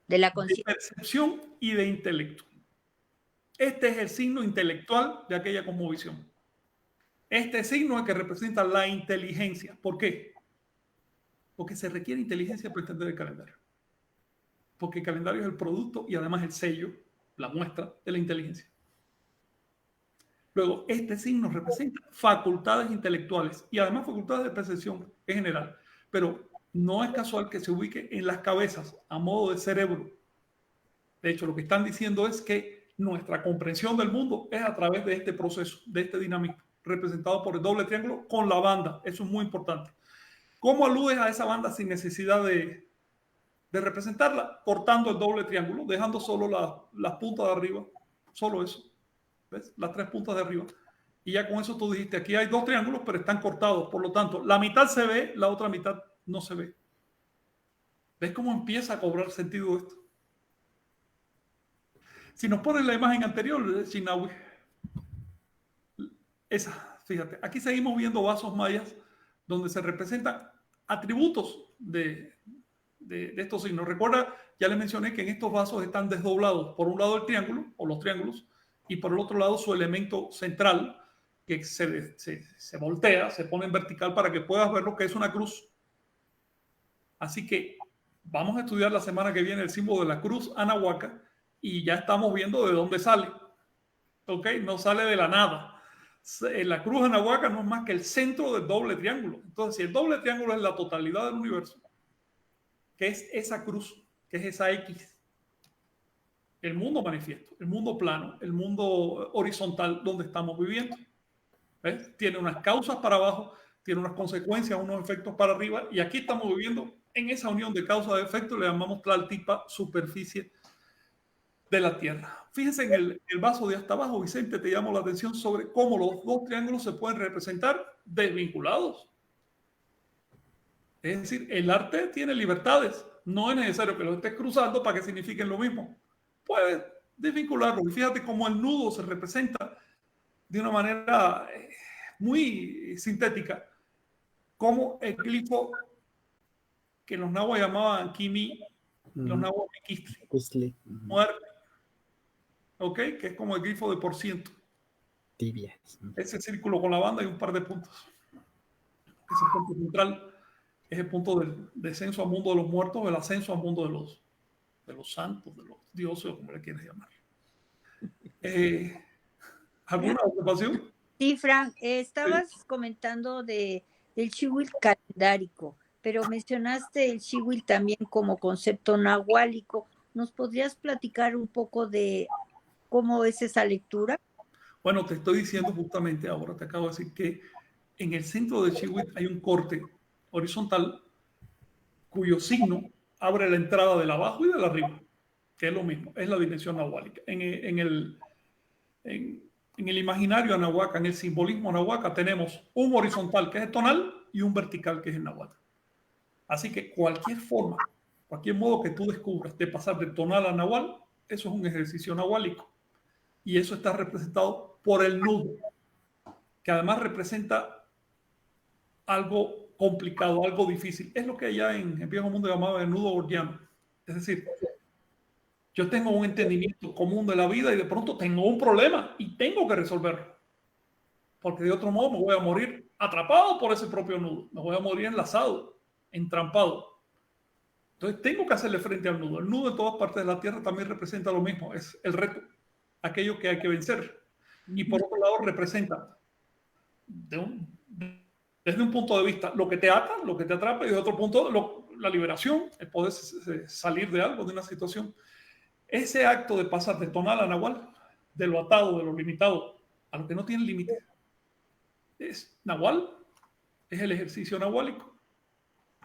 de la de percepción y de intelecto. Este es el signo intelectual de aquella cosmovisión. Este signo es el que representa la inteligencia. ¿Por qué? Porque se requiere inteligencia para entender el calendario. Porque el calendario es el producto y además el sello, la muestra de la inteligencia. Luego, este signo representa facultades intelectuales y además facultades de percepción en general. Pero no es casual que se ubique en las cabezas a modo de cerebro. De hecho, lo que están diciendo es que nuestra comprensión del mundo es a través de este proceso, de este dinamismo, representado por el doble triángulo con la banda. Eso es muy importante. ¿Cómo aludes a esa banda sin necesidad de representarla? Cortando el doble triángulo, dejando solo las puntas de arriba, solo eso. ¿Ves? Las 3 puntas de arriba. Y ya con eso tú dijiste, aquí hay 2 triángulos, pero están cortados. Por lo tanto, la mitad se ve, la otra mitad no se ve. ¿Ves cómo empieza a cobrar sentido esto? Si nos ponen la imagen anterior, Chinawi, esa, fíjate, aquí seguimos viendo vasos mayas donde se representan atributos de estos signos. Recuerda, ya les mencioné que en estos vasos están desdoblados. Por un lado el triángulo o los triángulos y por el otro lado su elemento central que se voltea, se pone en vertical para que puedas ver lo que es una cruz. Así que vamos a estudiar la semana que viene el símbolo de la cruz anahuaca y ya estamos viendo de dónde sale. ¿Ok? No sale de la nada. La cruz anahuaca no es más que el centro del doble triángulo. Entonces, si el doble triángulo es la totalidad del universo, ¿qué es esa cruz? ¿Qué es esa X? El mundo manifiesto, el mundo plano, el mundo horizontal donde estamos viviendo. ¿Ves? Tiene unas causas para abajo, tiene unas consecuencias, unos efectos para arriba, y aquí estamos viviendo en esa unión de causa y efecto, le llamamos Tlaltipa, superficie de la Tierra. Fíjense en el vaso de hasta abajo, Vicente, te llamo la atención sobre cómo los 2 triángulos se pueden representar desvinculados. Es decir, el arte tiene libertades. No es necesario que los estés cruzando para que signifiquen lo mismo. Puedes desvincularlo. Y fíjate cómo el nudo se representa de una manera muy sintética, como el glifo que los nahuas llamaban Kimi, los nahuas Quistli, muerte, ¿ok? Que es como el grifo de por ciento. Tibias. Ese círculo con la banda y un par de puntos. Ese punto central es el punto del descenso al mundo de los muertos, el ascenso al mundo de los santos, de los dioses, o como le quieres llamar. ¿Alguna ocupación? Sí, Frank, estabas comentando del Xihuil calendárico, pero mencionaste el Xihuil también como concepto nahuálico. ¿Nos podrías platicar un poco de cómo es esa lectura? Bueno, te estoy diciendo justamente ahora, te acabo de decir que en el centro del Xihuil hay un corte horizontal cuyo signo abre la entrada del abajo y del arriba, que es lo mismo, es la dimensión nahuálica. En el imaginario anahuaca, en el simbolismo anahuaca, tenemos un horizontal que es el tonal y un vertical que es el nahuatl. Así que cualquier forma, cualquier modo que tú descubras de pasar de tonal a nahuatl, eso es un ejercicio nahuálico. Y eso está representado por el nudo, que además representa algo complicado, algo difícil. Es lo que allá en el viejo mundo llamaba el nudo gordiano. Es decir, yo tengo un entendimiento común de la vida y de pronto tengo un problema y tengo que resolverlo. Porque de otro modo me voy a morir atrapado por ese propio nudo. Me voy a morir enlazado, entrampado. Entonces tengo que hacerle frente al nudo. El nudo en todas partes de la Tierra también representa lo mismo. Es el reto, aquello que hay que vencer. Y por otro lado representa desde un punto de vista lo que te ata, lo que te atrapa, y de otro punto la liberación, el poder salir de algo, de una situación. Ese acto de pasar de tonal a nahual, de lo atado, de lo limitado, a lo que no tiene límite, es nahual, es el ejercicio nahuálico.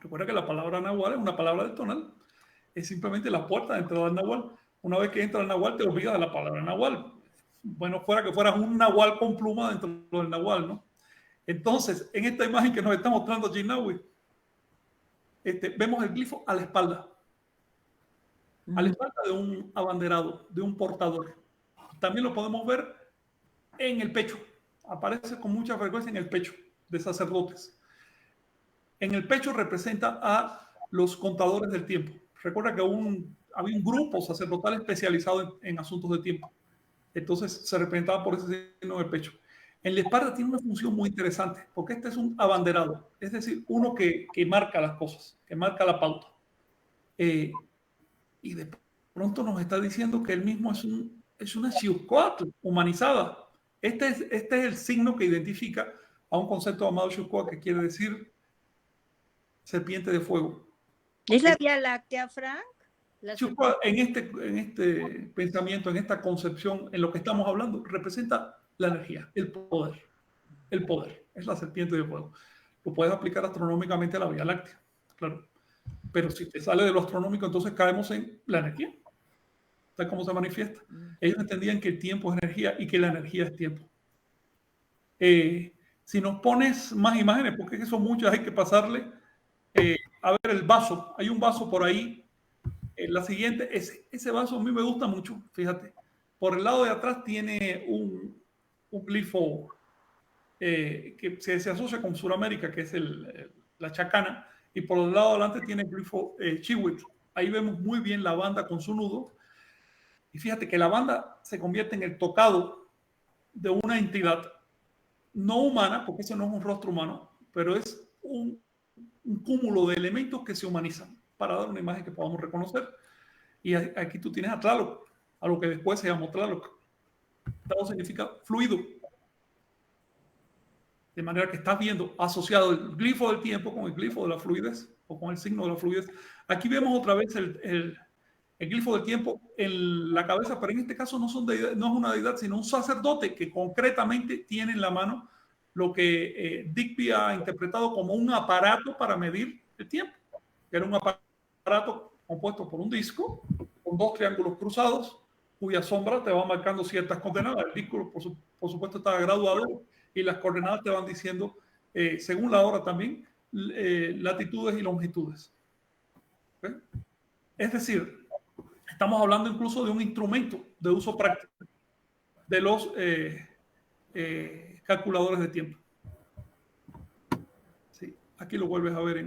Recuerda que la palabra nahual es una palabra del tonal, es simplemente la puerta de entrada al nahual. Una vez que entra al nahual, te olvidas de la palabra nahual. Bueno, fuera que fueras un nahual con pluma dentro del nahual, ¿no? Entonces, en esta imagen que nos está mostrando Chinawi, vemos el glifo a la espalda. A la espalda de un abanderado, de un portador. También lo podemos ver en el pecho. Aparece con mucha frecuencia en el pecho de sacerdotes. En el pecho representa a los contadores del tiempo. Recuerda que había un grupo sacerdotal especializado en asuntos de tiempo. Entonces se representaba por ese signo del pecho. En la espalda tiene una función muy interesante, porque este es un abanderado, es decir, uno que marca las cosas, que marca la pauta. Y de pronto nos está diciendo que él mismo es una Xiuhcoatl humanizada. Este es el signo que identifica a un concepto llamado Shukwa, que quiere decir serpiente de fuego. ¿Es la Vía Láctea, Frank? Shukwa, en este pensamiento, en esta concepción, en lo que estamos hablando, representa la energía, el poder. El poder es la serpiente de fuego. Lo puedes aplicar astronómicamente a la Vía Láctea, claro. Pero si te sale de lo astronómico, entonces caemos en la energía. ¿Sabes cómo se manifiesta? Ellos entendían que el tiempo es energía y que la energía es tiempo. Si nos pones más imágenes, porque son muchas, hay que pasarle. A ver, el vaso. Hay un vaso por ahí. La siguiente, ese vaso a mí me gusta mucho, fíjate. Por el lado de atrás tiene un glifo que se asocia con Sudamérica, que es la chacana, y por el lado de adelante tiene el glifo Chihuit. Ahí vemos muy bien la banda con su nudo. Y fíjate que la banda se convierte en el tocado de una entidad no humana, porque ese no es un rostro humano, pero es un cúmulo de elementos que se humanizan para dar una imagen que podamos reconocer. Y aquí tú tienes a Tlaloc, a lo que después se llamó Tlaloc. Tlaloc significa fluido. De manera que estás viendo asociado el glifo del tiempo con el glifo de la fluidez o con el signo de la fluidez. Aquí vemos otra vez el glifo del tiempo en la cabeza, pero en este caso no es una deidad, sino un sacerdote que concretamente tiene en la mano lo que Digby ha interpretado como un aparato para medir el tiempo. Era un aparato compuesto por un disco con dos triángulos cruzados, cuya sombra te va marcando ciertas coordenadas. El disco, por supuesto, está graduado y las coordenadas te van diciendo, según la hora también, latitudes y longitudes. ¿Okay? Es decir, estamos hablando incluso de un instrumento de uso práctico de los calculadores de tiempo. Sí, aquí lo vuelves a ver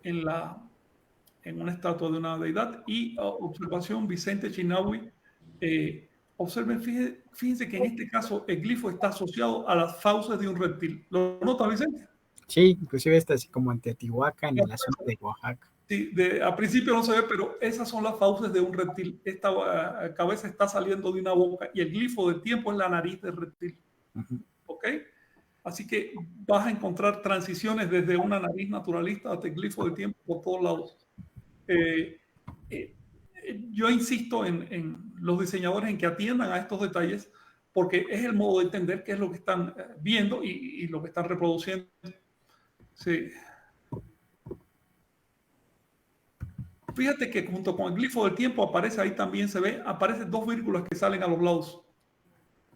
en una estatua de una deidad. Y observación, Vicente Chinawi. Observen, fíjense que en este caso el glifo está asociado a las fauces de un reptil. ¿Lo notas, Vicente? Sí, inclusive está así como en Teotihuacán, en la zona de Oaxaca. Sí, a principio no se ve, pero esas son las fauces de un reptil. Esta cabeza está saliendo de una boca y el glifo del tiempo es la nariz del reptil. ¿Ok? Así que vas a encontrar transiciones desde una nariz naturalista hasta el glifo del tiempo por todos lados. Yo insisto en los diseñadores en que atiendan a estos detalles porque es el modo de entender qué es lo que están viendo y lo que están reproduciendo. Sí. Fíjate que junto con el glifo del tiempo aparece ahí también, aparecen dos vírgulas que salen a los lados.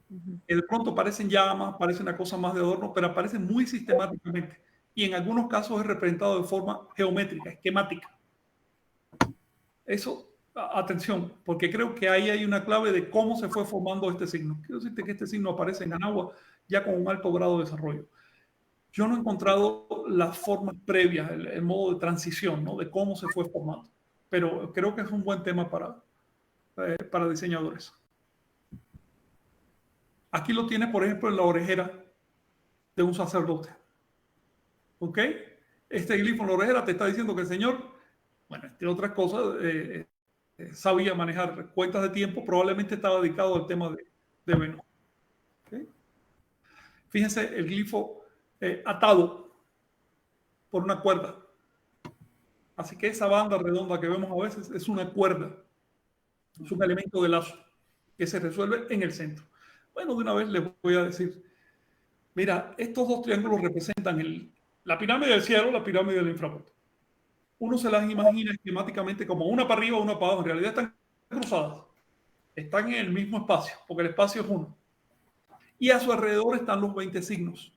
De pronto parecen llamas, parece una cosa más de adorno, pero aparecen muy sistemáticamente y en algunos casos es representado de forma geométrica, esquemática. Eso, atención, porque creo que ahí hay una clave de cómo se fue formando este signo. Quiero decirte que este signo aparece en Anagua ya con un alto grado de desarrollo. Yo no he encontrado las formas previas, el modo de transición, ¿no? De cómo se fue formando. Pero creo que es un buen tema para diseñadores. Aquí lo tienes, por ejemplo, en la orejera de un sacerdote. ¿Ok? Este glifo en la orejera te está diciendo que el Señor, bueno, entre otras cosas, sabía manejar cuentas de tiempo, probablemente estaba dedicado al tema de Venus. ¿Okay? Fíjense el glifo atado por una cuerda. Así que esa banda redonda que vemos a veces es una cuerda, es un elemento de lazo que se resuelve en el centro. Bueno, de una vez les voy a decir, mira, estos dos triángulos representan la pirámide del cielo, la pirámide del inframundo. Uno se las imagina esquemáticamente como una para arriba, una para abajo. En realidad están cruzadas. Están en el mismo espacio, porque el espacio es uno. Y a su alrededor están los 20 signos.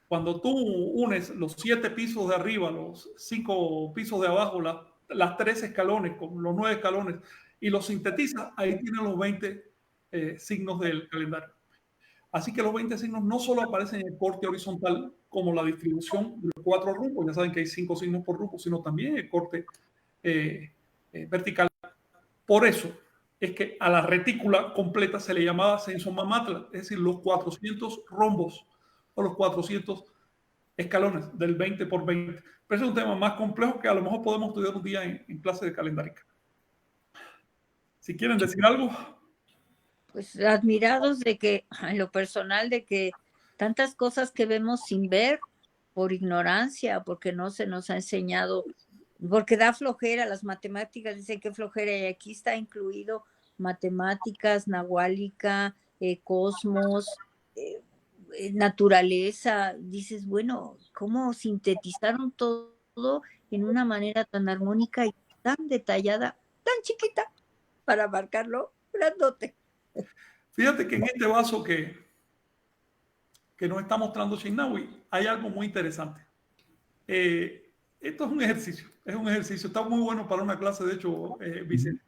Cuando tú unes los 7 pisos de arriba, los 5 pisos de abajo, las 3 escalones, con los 9 escalones, y los sintetizas, ahí tienen los 20 signos del calendario. Así que los 20 signos no solo aparecen en el corte horizontal, como la distribución de los 4 rumbos, ya saben que hay 5 signos por rumbo, sino también el corte vertical. Por eso es que a la retícula completa se le llamaba Sensomamatla, es decir, los 400 rombos o los 400 escalones del 20 por 20. Pero es un tema más complejo que a lo mejor podemos estudiar un día en clase de calendárica. Si quieren decir algo. pues admirados de que, en lo personal, de que tantas cosas que vemos sin ver por ignorancia, porque no se nos ha enseñado, porque da flojera las matemáticas, dicen que flojera, y aquí está incluido matemáticas, nahuálica, cosmos, eh, naturaleza. Dices, bueno, ¿cómo sintetizaron todo en una manera tan armónica y tan detallada, tan chiquita, para marcarlo grandote? Fíjate que en este vaso que nos está mostrando Shinawi hay algo muy interesante. Esto es un ejercicio, está muy bueno para una clase, de hecho, Vicente.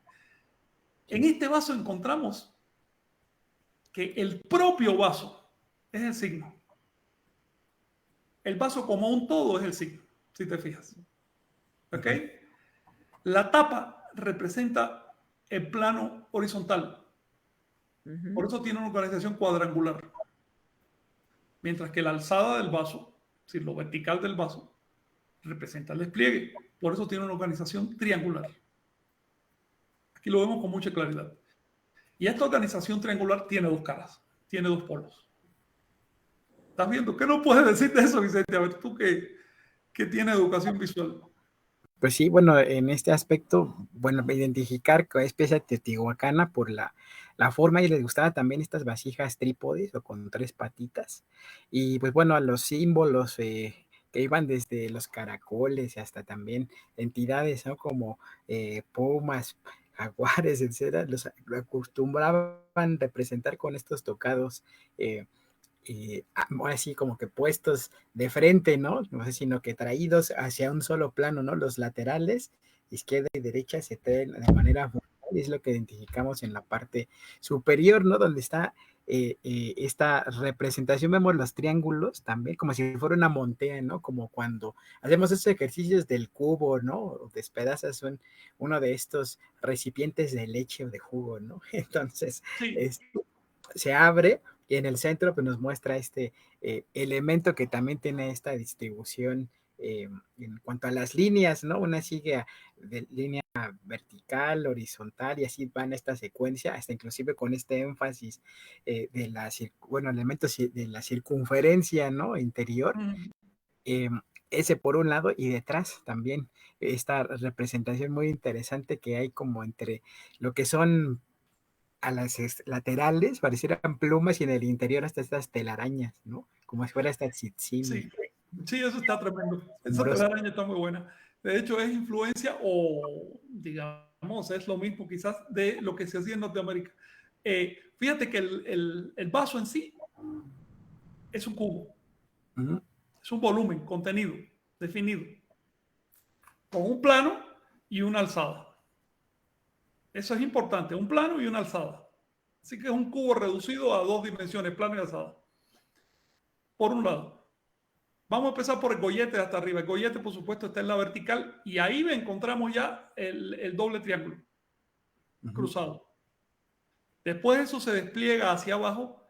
En este vaso encontramos que el propio vaso es el signo. El vaso como un todo es el signo, si te fijas. ¿Ok? La tapa representa el plano horizontal. Por eso tiene una organización cuadrangular. Mientras que la alzada del vaso, es decir, lo vertical del vaso, representa el despliegue. Por eso tiene una organización triangular. Aquí lo vemos con mucha claridad. Y esta organización triangular tiene dos caras, tiene dos polos. ¿Estás viendo? ¿Qué no puedes decir de eso, Vicente? A ver, tú que tienes educación visual. Pues sí, bueno, en este aspecto, bueno, identificar que es pieza teotihuacana por la forma, y les gustaba también estas vasijas trípodes o con tres patitas. Y pues bueno, a los símbolos que iban desde los caracoles hasta también entidades, ¿no? Como pumas, jaguares, etcétera, los acostumbraban representar con estos tocados. Así como que puestos de frente, ¿no? No sé, sino que traídos hacia un solo plano, ¿no? Los laterales, izquierda y derecha, se traen de manera frontal, y es lo que identificamos en la parte superior, ¿no? Donde está esta representación, vemos los triángulos también, como si fuera una montaña, ¿no? Como cuando hacemos esos ejercicios del cubo, ¿no? Despedazas uno de estos recipientes de leche o de jugo, ¿no? Entonces, Sí, se abre y en el centro pues, nos muestra este elemento que también tiene esta distribución en cuanto a las líneas, ¿no? Una sigue de línea vertical, horizontal y así va en esta secuencia, hasta inclusive con este énfasis de la, bueno, elementos de la circunferencia, ¿no? Interior. Eh, ese por un lado y detrás también esta representación muy interesante que hay como entre lo que son a las laterales parecieran plumas y en el interior hasta estas telarañas, ¿no? Como si fuera esta tzitzil sí, sí, eso está tremendo. Esa amorosa. telaraña está muy buena. De hecho, es influencia o, digamos, es lo mismo quizás de lo que se hacía en Norteamérica. Fíjate que el vaso en sí es un cubo, Uh-huh. es un volumen contenido, definido, con un plano y una alzada. Eso es importante, un plano y una alzada. Así que es un cubo reducido a dos dimensiones, plano y alzada. Por un lado. Vamos a empezar por el gollete hasta arriba. El gollete, por supuesto, está en la vertical y ahí encontramos ya el doble triángulo cruzado. Después eso se despliega hacia abajo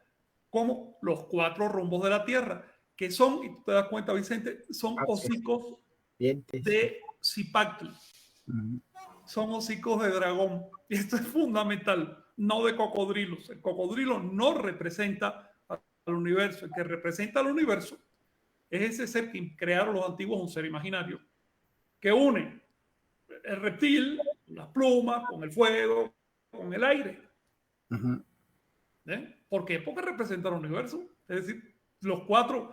como los cuatro rombos de la Tierra, que son, y tú te das cuenta, Vicente, son hocicos Dientes. de Zipactli. Son hocicos de dragón. Y esto es fundamental, no de cocodrilos. El cocodrilo no representa al universo. El que representa al universo es ese ser que crearon los antiguos, un ser imaginario, que une el reptil, las plumas, con el fuego, con el aire. ¿Por qué? Porque representa el universo. Es decir, los cuatro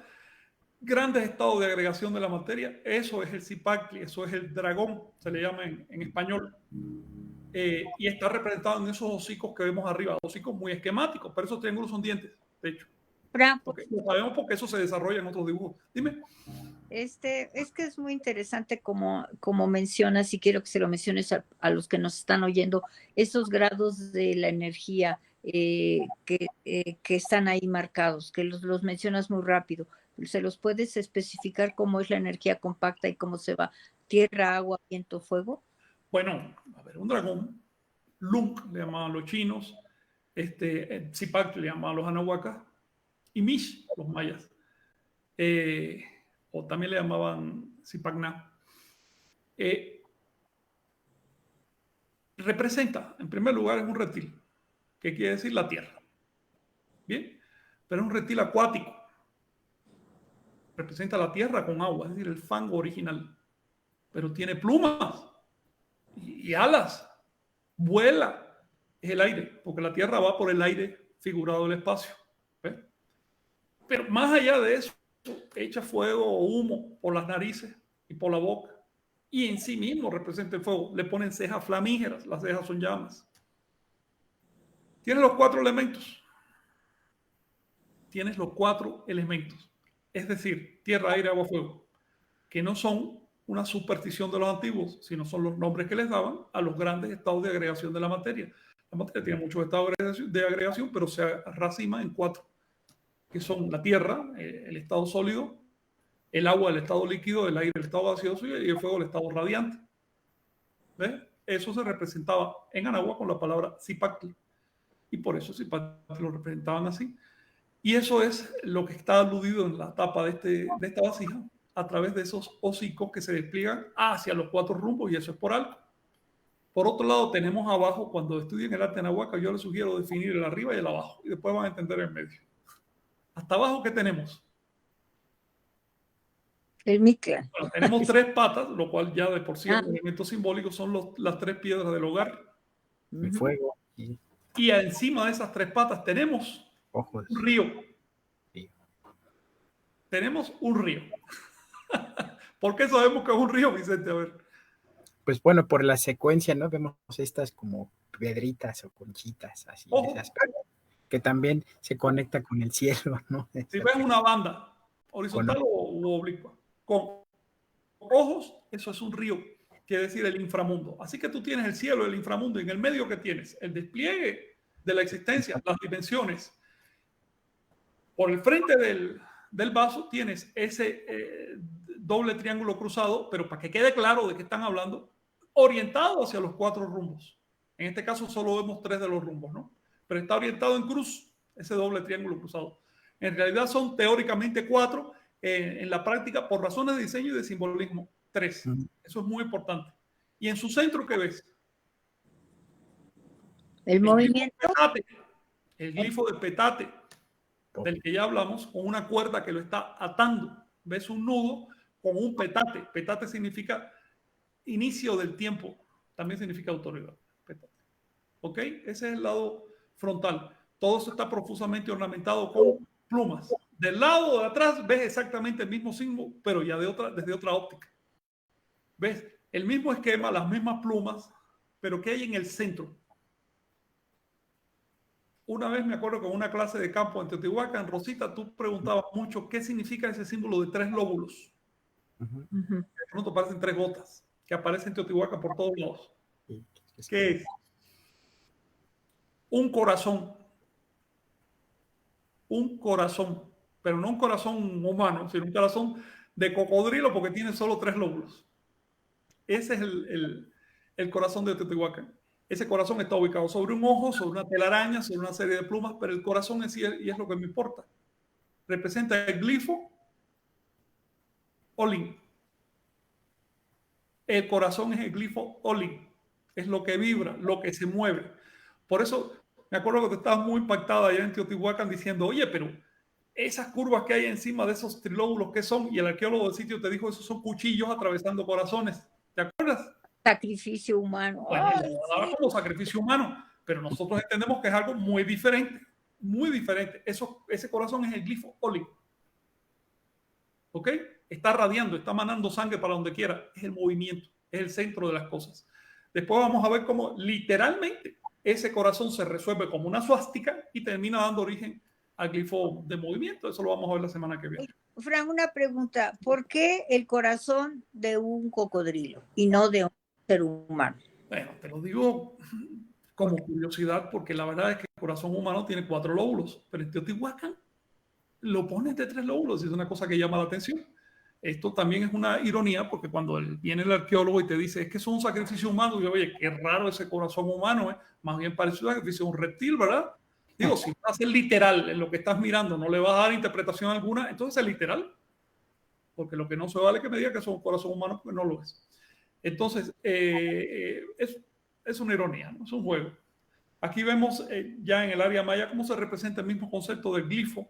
grandes estados de agregación de la materia, eso es el Zipactli, eso es el dragón, se le llama en español. Y está representado en esos hocicos que vemos arriba, hocicos muy esquemáticos, pero esos triángulos son dientes, de hecho. Okay. Lo sabemos porque eso se desarrolla en otros dibujos. Dime. Es que es muy interesante como mencionas, y quiero que se lo menciones a los que nos están oyendo, esos grados de la energía que están ahí marcados, que los mencionas muy rápido. ¿Se los puedes especificar cómo es la energía compacta y cómo se va? Tierra, agua, viento, fuego. Bueno, a ver, un dragón, Lunk le llamaban los chinos, Zipac le llamaban los anahuacas, y Mish, los mayas. O también le llamaban Zipacna. Representa, en primer lugar, es un reptil. ¿Qué quiere decir la tierra? Bien, pero es un reptil acuático. Representa la tierra con agua, es decir, el fango original. Pero tiene plumas y alas. Vuela. Es el aire, porque la tierra va por el aire figurado del espacio. ¿Ves? Pero más allá de eso, echa fuego o humo por las narices y por la boca. Y en sí mismo representa el fuego. Le ponen cejas flamígeras, las cejas son llamas. Tiene los 4 elementos. Tienes los 4 elementos. Es decir, tierra, aire, agua, fuego. Que no son una superstición de los antiguos, sino son los nombres que les daban a los grandes estados de agregación de la materia. La materia tiene muchos estados de agregación, pero se racima en 4, que son la tierra, el estado sólido, el agua, el estado líquido, el aire, el estado gaseoso y el fuego, el estado radiante. ¿Ves? Eso se representaba en Anáhuac con la palabra Zipactli. Y por eso Zipactli lo representaban así. Y eso es lo que está aludido en la tapa de esta vasija, a través de esos hocicos que se despliegan hacia los 4 rumbos, y eso es por algo. Por otro lado, tenemos abajo, cuando estudien el arte anáhuac, yo les sugiero definir el arriba y el abajo, y después van a entender el medio. Hasta abajo, ¿qué tenemos? El Mictlán. Bueno, tenemos 3 patas, lo cual ya de por sí es un elemento simbólico, son las 3 piedras del hogar. El fuego. Y encima de esas 3 patas tenemos Ojos. un río. Sí. Tenemos un río. ¿Por qué sabemos que es un río, Vicente? A ver. Pues bueno, por la secuencia, ¿no? Vemos estas como piedritas o conchitas, así, esas, que también se conecta con el cielo, ¿no? Si ves una banda horizontal o oblicua, con ojos, eso es un río, quiere decir el inframundo. Así que tú tienes el cielo, el inframundo, y en el medio que tienes el despliegue de la existencia, las dimensiones. Por el frente del vaso tienes ese doble triángulo cruzado, pero para que quede claro de qué están hablando, orientado hacia los 4 rumbos. En este caso solo vemos 3 de los rumbos, ¿no? Pero está orientado en cruz, ese doble triángulo cruzado. En realidad son teóricamente 4, en la práctica, por razones de diseño y de simbolismo, 3. Eso es muy importante. Y en su centro, ¿qué ves? El movimiento. El glifo de petate, del que ya hablamos, con una cuerda que lo está atando. Ves un nudo con un petate. Petate significa inicio del tiempo. También significa autoridad. Petate. ¿Ok? Ese es el lado frontal. Todo eso está profusamente ornamentado con plumas. Del lado de atrás ves exactamente el mismo símbolo, pero ya desde otra óptica. ¿Ves? El mismo esquema, las mismas plumas, pero ¿qué hay en el centro? Una vez me acuerdo que en una clase de campo en Teotihuacán, Rosita, tú preguntabas mucho qué significa ese símbolo de 3 lóbulos. De pronto aparecen 3 gotas que aparecen en Teotihuacán por todos lados. ¿Qué es? Un corazón. Un corazón, pero no un corazón humano, sino un corazón de cocodrilo, porque tiene solo 3 lóbulos. Ese es el corazón de Teotihuacán. Ese corazón está ubicado sobre un ojo, sobre una telaraña, sobre una serie de plumas, pero el corazón en sí, y es lo que me importa, representa el glifo Olin. El corazón es el glifo Olin. Es lo que vibra, lo que se mueve. Por eso me acuerdo que tú estabas muy impactada allá en Teotihuacán diciendo, oye, pero esas curvas que hay encima de esos trilóbulos, ¿qué son? Y el arqueólogo del sitio te dijo, esos son cuchillos atravesando corazones. ¿Te acuerdas? Sacrificio humano. Bueno, sí. Como sacrificio humano, pero nosotros entendemos que es algo muy diferente, muy diferente. Ese corazón es el glifo Oli. ¿Ok? Está radiando, está manando sangre para donde quiera. Es el movimiento, es el centro de las cosas. Después vamos a ver cómo literalmente ese corazón se resuelve como una suástica y termina dando origen al glifo de movimiento. Eso lo vamos a ver la semana que viene. Fran, una pregunta. ¿Por qué el corazón de un cocodrilo y no de un ser humano? Bueno, te lo digo como curiosidad, porque la verdad es que el corazón humano tiene 4 lóbulos, pero en Teotihuacán lo pones de 3 lóbulos y es una cosa que llama la atención. Esto también es una ironía, porque cuando viene el arqueólogo y te dice, es que es un sacrificio humano, y yo, oye, qué raro ese corazón humano, más bien parece un sacrificio de un reptil, ¿verdad? Digo, si vas a ser literal en lo que estás mirando, no le vas a dar interpretación alguna, entonces es literal, porque lo que no se vale es que me diga que es un corazón humano, porque no lo es. Entonces, es una ironía, ¿no? Es un juego. Aquí vemos ya en el área maya cómo se representa el mismo concepto del glifo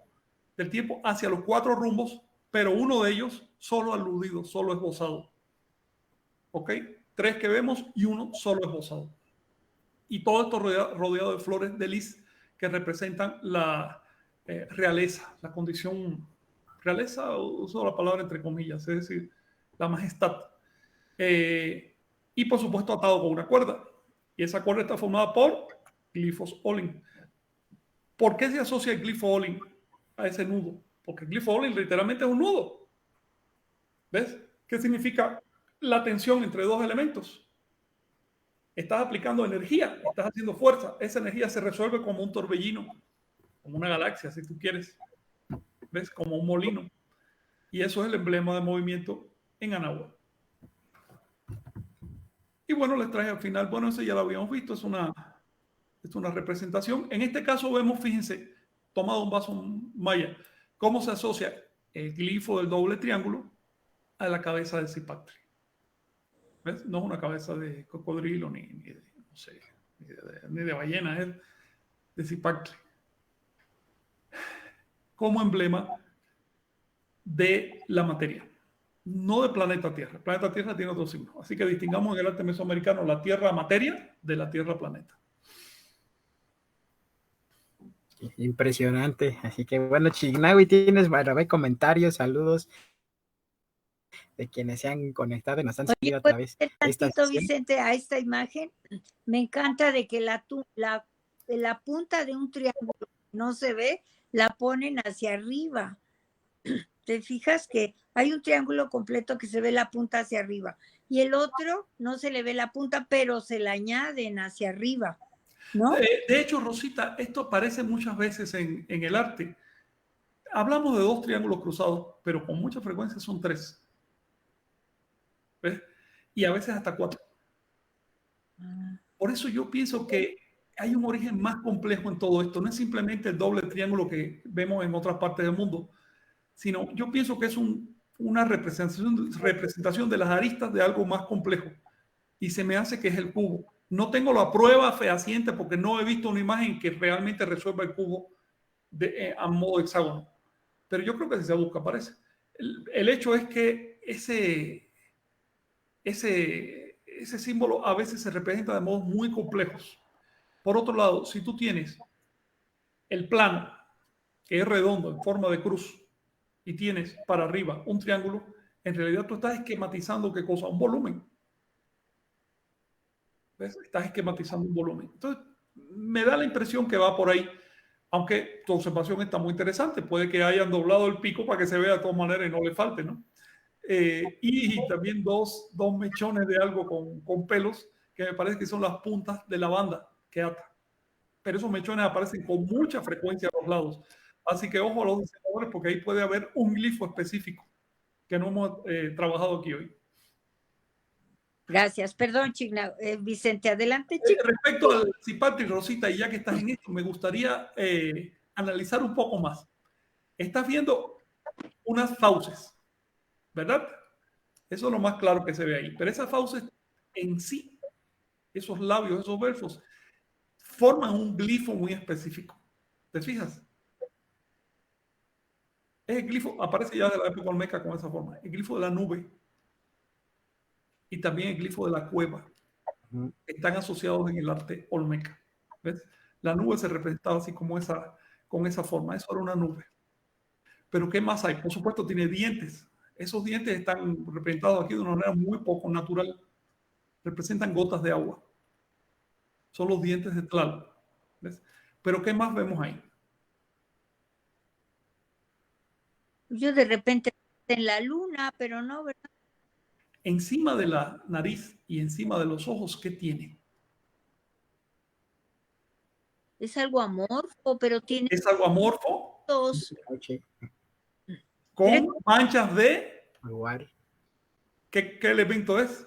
del tiempo hacia los 4 rumbos, pero uno de ellos solo aludido, solo esbozado. ¿Ok? 3 que vemos y uno solo esbozado. Y todo esto rodeado de flores de lis que representan la realeza, la condición realeza, uso la palabra entre comillas, es decir, la majestad. Y por supuesto atado con una cuerda. Y esa cuerda está formada por glifos Olin. ¿Por qué se asocia el glifo Olin a ese nudo? Porque el glifo Olin literalmente es un nudo. ¿Ves? ¿Qué significa la tensión entre 2 elementos? Estás aplicando energía, estás haciendo fuerza. Esa energía se resuelve como un torbellino, como una galaxia, si tú quieres. ¿Ves? Como un molino. Y eso es el emblema de movimiento en Anáhuac. Y bueno, les traje al final, bueno, eso ya lo habíamos visto, es una representación. En este caso vemos, fíjense, tomado un vaso maya, cómo se asocia el glifo del doble triángulo a la cabeza de Zipactli. ¿Ves? No es una cabeza de cocodrilo ni de, no sé, ni de ballena, es de Zipactli. Como emblema de la materia, no de planeta Tierra. El planeta Tierra tiene otro signo. Así que distingamos en el arte mesoamericano la Tierra materia de la Tierra planeta. Impresionante. Así que bueno, Chignahui, tienes comentarios, saludos de quienes se han conectado y nos han seguido a través de esta sesión. Vicente, a esta imagen, me encanta de que la punta de un triángulo no se ve, la ponen hacia arriba. ¿Te fijas que hay un triángulo completo que se ve la punta hacia arriba y el otro no se le ve la punta, pero se la añaden hacia arriba, ¿no? De hecho, Rosita, esto aparece muchas veces en el arte. Hablamos de 2 triángulos cruzados, pero con mucha frecuencia son 3. ¿Ves? Y a veces hasta 4. Por eso yo pienso que hay un origen más complejo en todo esto. No es simplemente el doble triángulo que vemos en otras partes del mundo, sino yo pienso que es una representación de las aristas de algo más complejo. Y se me hace que es el cubo. No tengo la prueba fehaciente porque no he visto una imagen que realmente resuelva el cubo a modo hexágono. Pero yo creo que si se busca, aparece. El hecho es que ese símbolo a veces se representa de modos muy complejos. Por otro lado, si tú tienes el plano, que es redondo en forma de cruz, y tienes para arriba un triángulo, en realidad tú estás esquematizando ¿qué cosa? Un volumen. ¿Ves? Estás esquematizando un volumen. Entonces, me da la impresión que va por ahí, aunque tu observación está muy interesante. Puede que hayan doblado el pico para que se vea de todas maneras y no le falte, ¿no? Y también dos mechones de algo con pelos, que me parece que son las puntas de la banda que ata. Pero esos mechones aparecen con mucha frecuencia a los lados. Así que ojo a los diseñadores, porque ahí puede haber un glifo específico que no hemos trabajado aquí hoy. Gracias. Perdón, Vicente, adelante, chico. Respecto al Zipactli, Rosita, y ya que estás en esto, me gustaría analizar un poco más. Estás viendo unas fauces, ¿verdad? Eso es lo más claro que se ve ahí. Pero esas fauces en sí, esos labios, esos versos, forman un glifo muy específico. ¿Te fijas? El glifo aparece ya de la época olmeca con esa forma. El glifo de la nube y también el glifo de la cueva están asociados en el arte olmeca. ¿Ves? La nube se representaba así como con esa forma. Eso era una nube. Pero ¿qué más hay? Por supuesto, tiene dientes. Esos dientes están representados aquí de una manera muy poco natural. Representan gotas de agua. Son los dientes de Tlaloc. ¿Ves? Pero ¿qué más vemos ahí? Yo de repente en la luna, pero no, ¿verdad? Encima de la nariz y encima de los ojos, ¿qué tiene? Es algo amorfo, pero tiene... Es algo amorfo. Dos. Con manchas de... Jaguar. ¿Qué elemento es?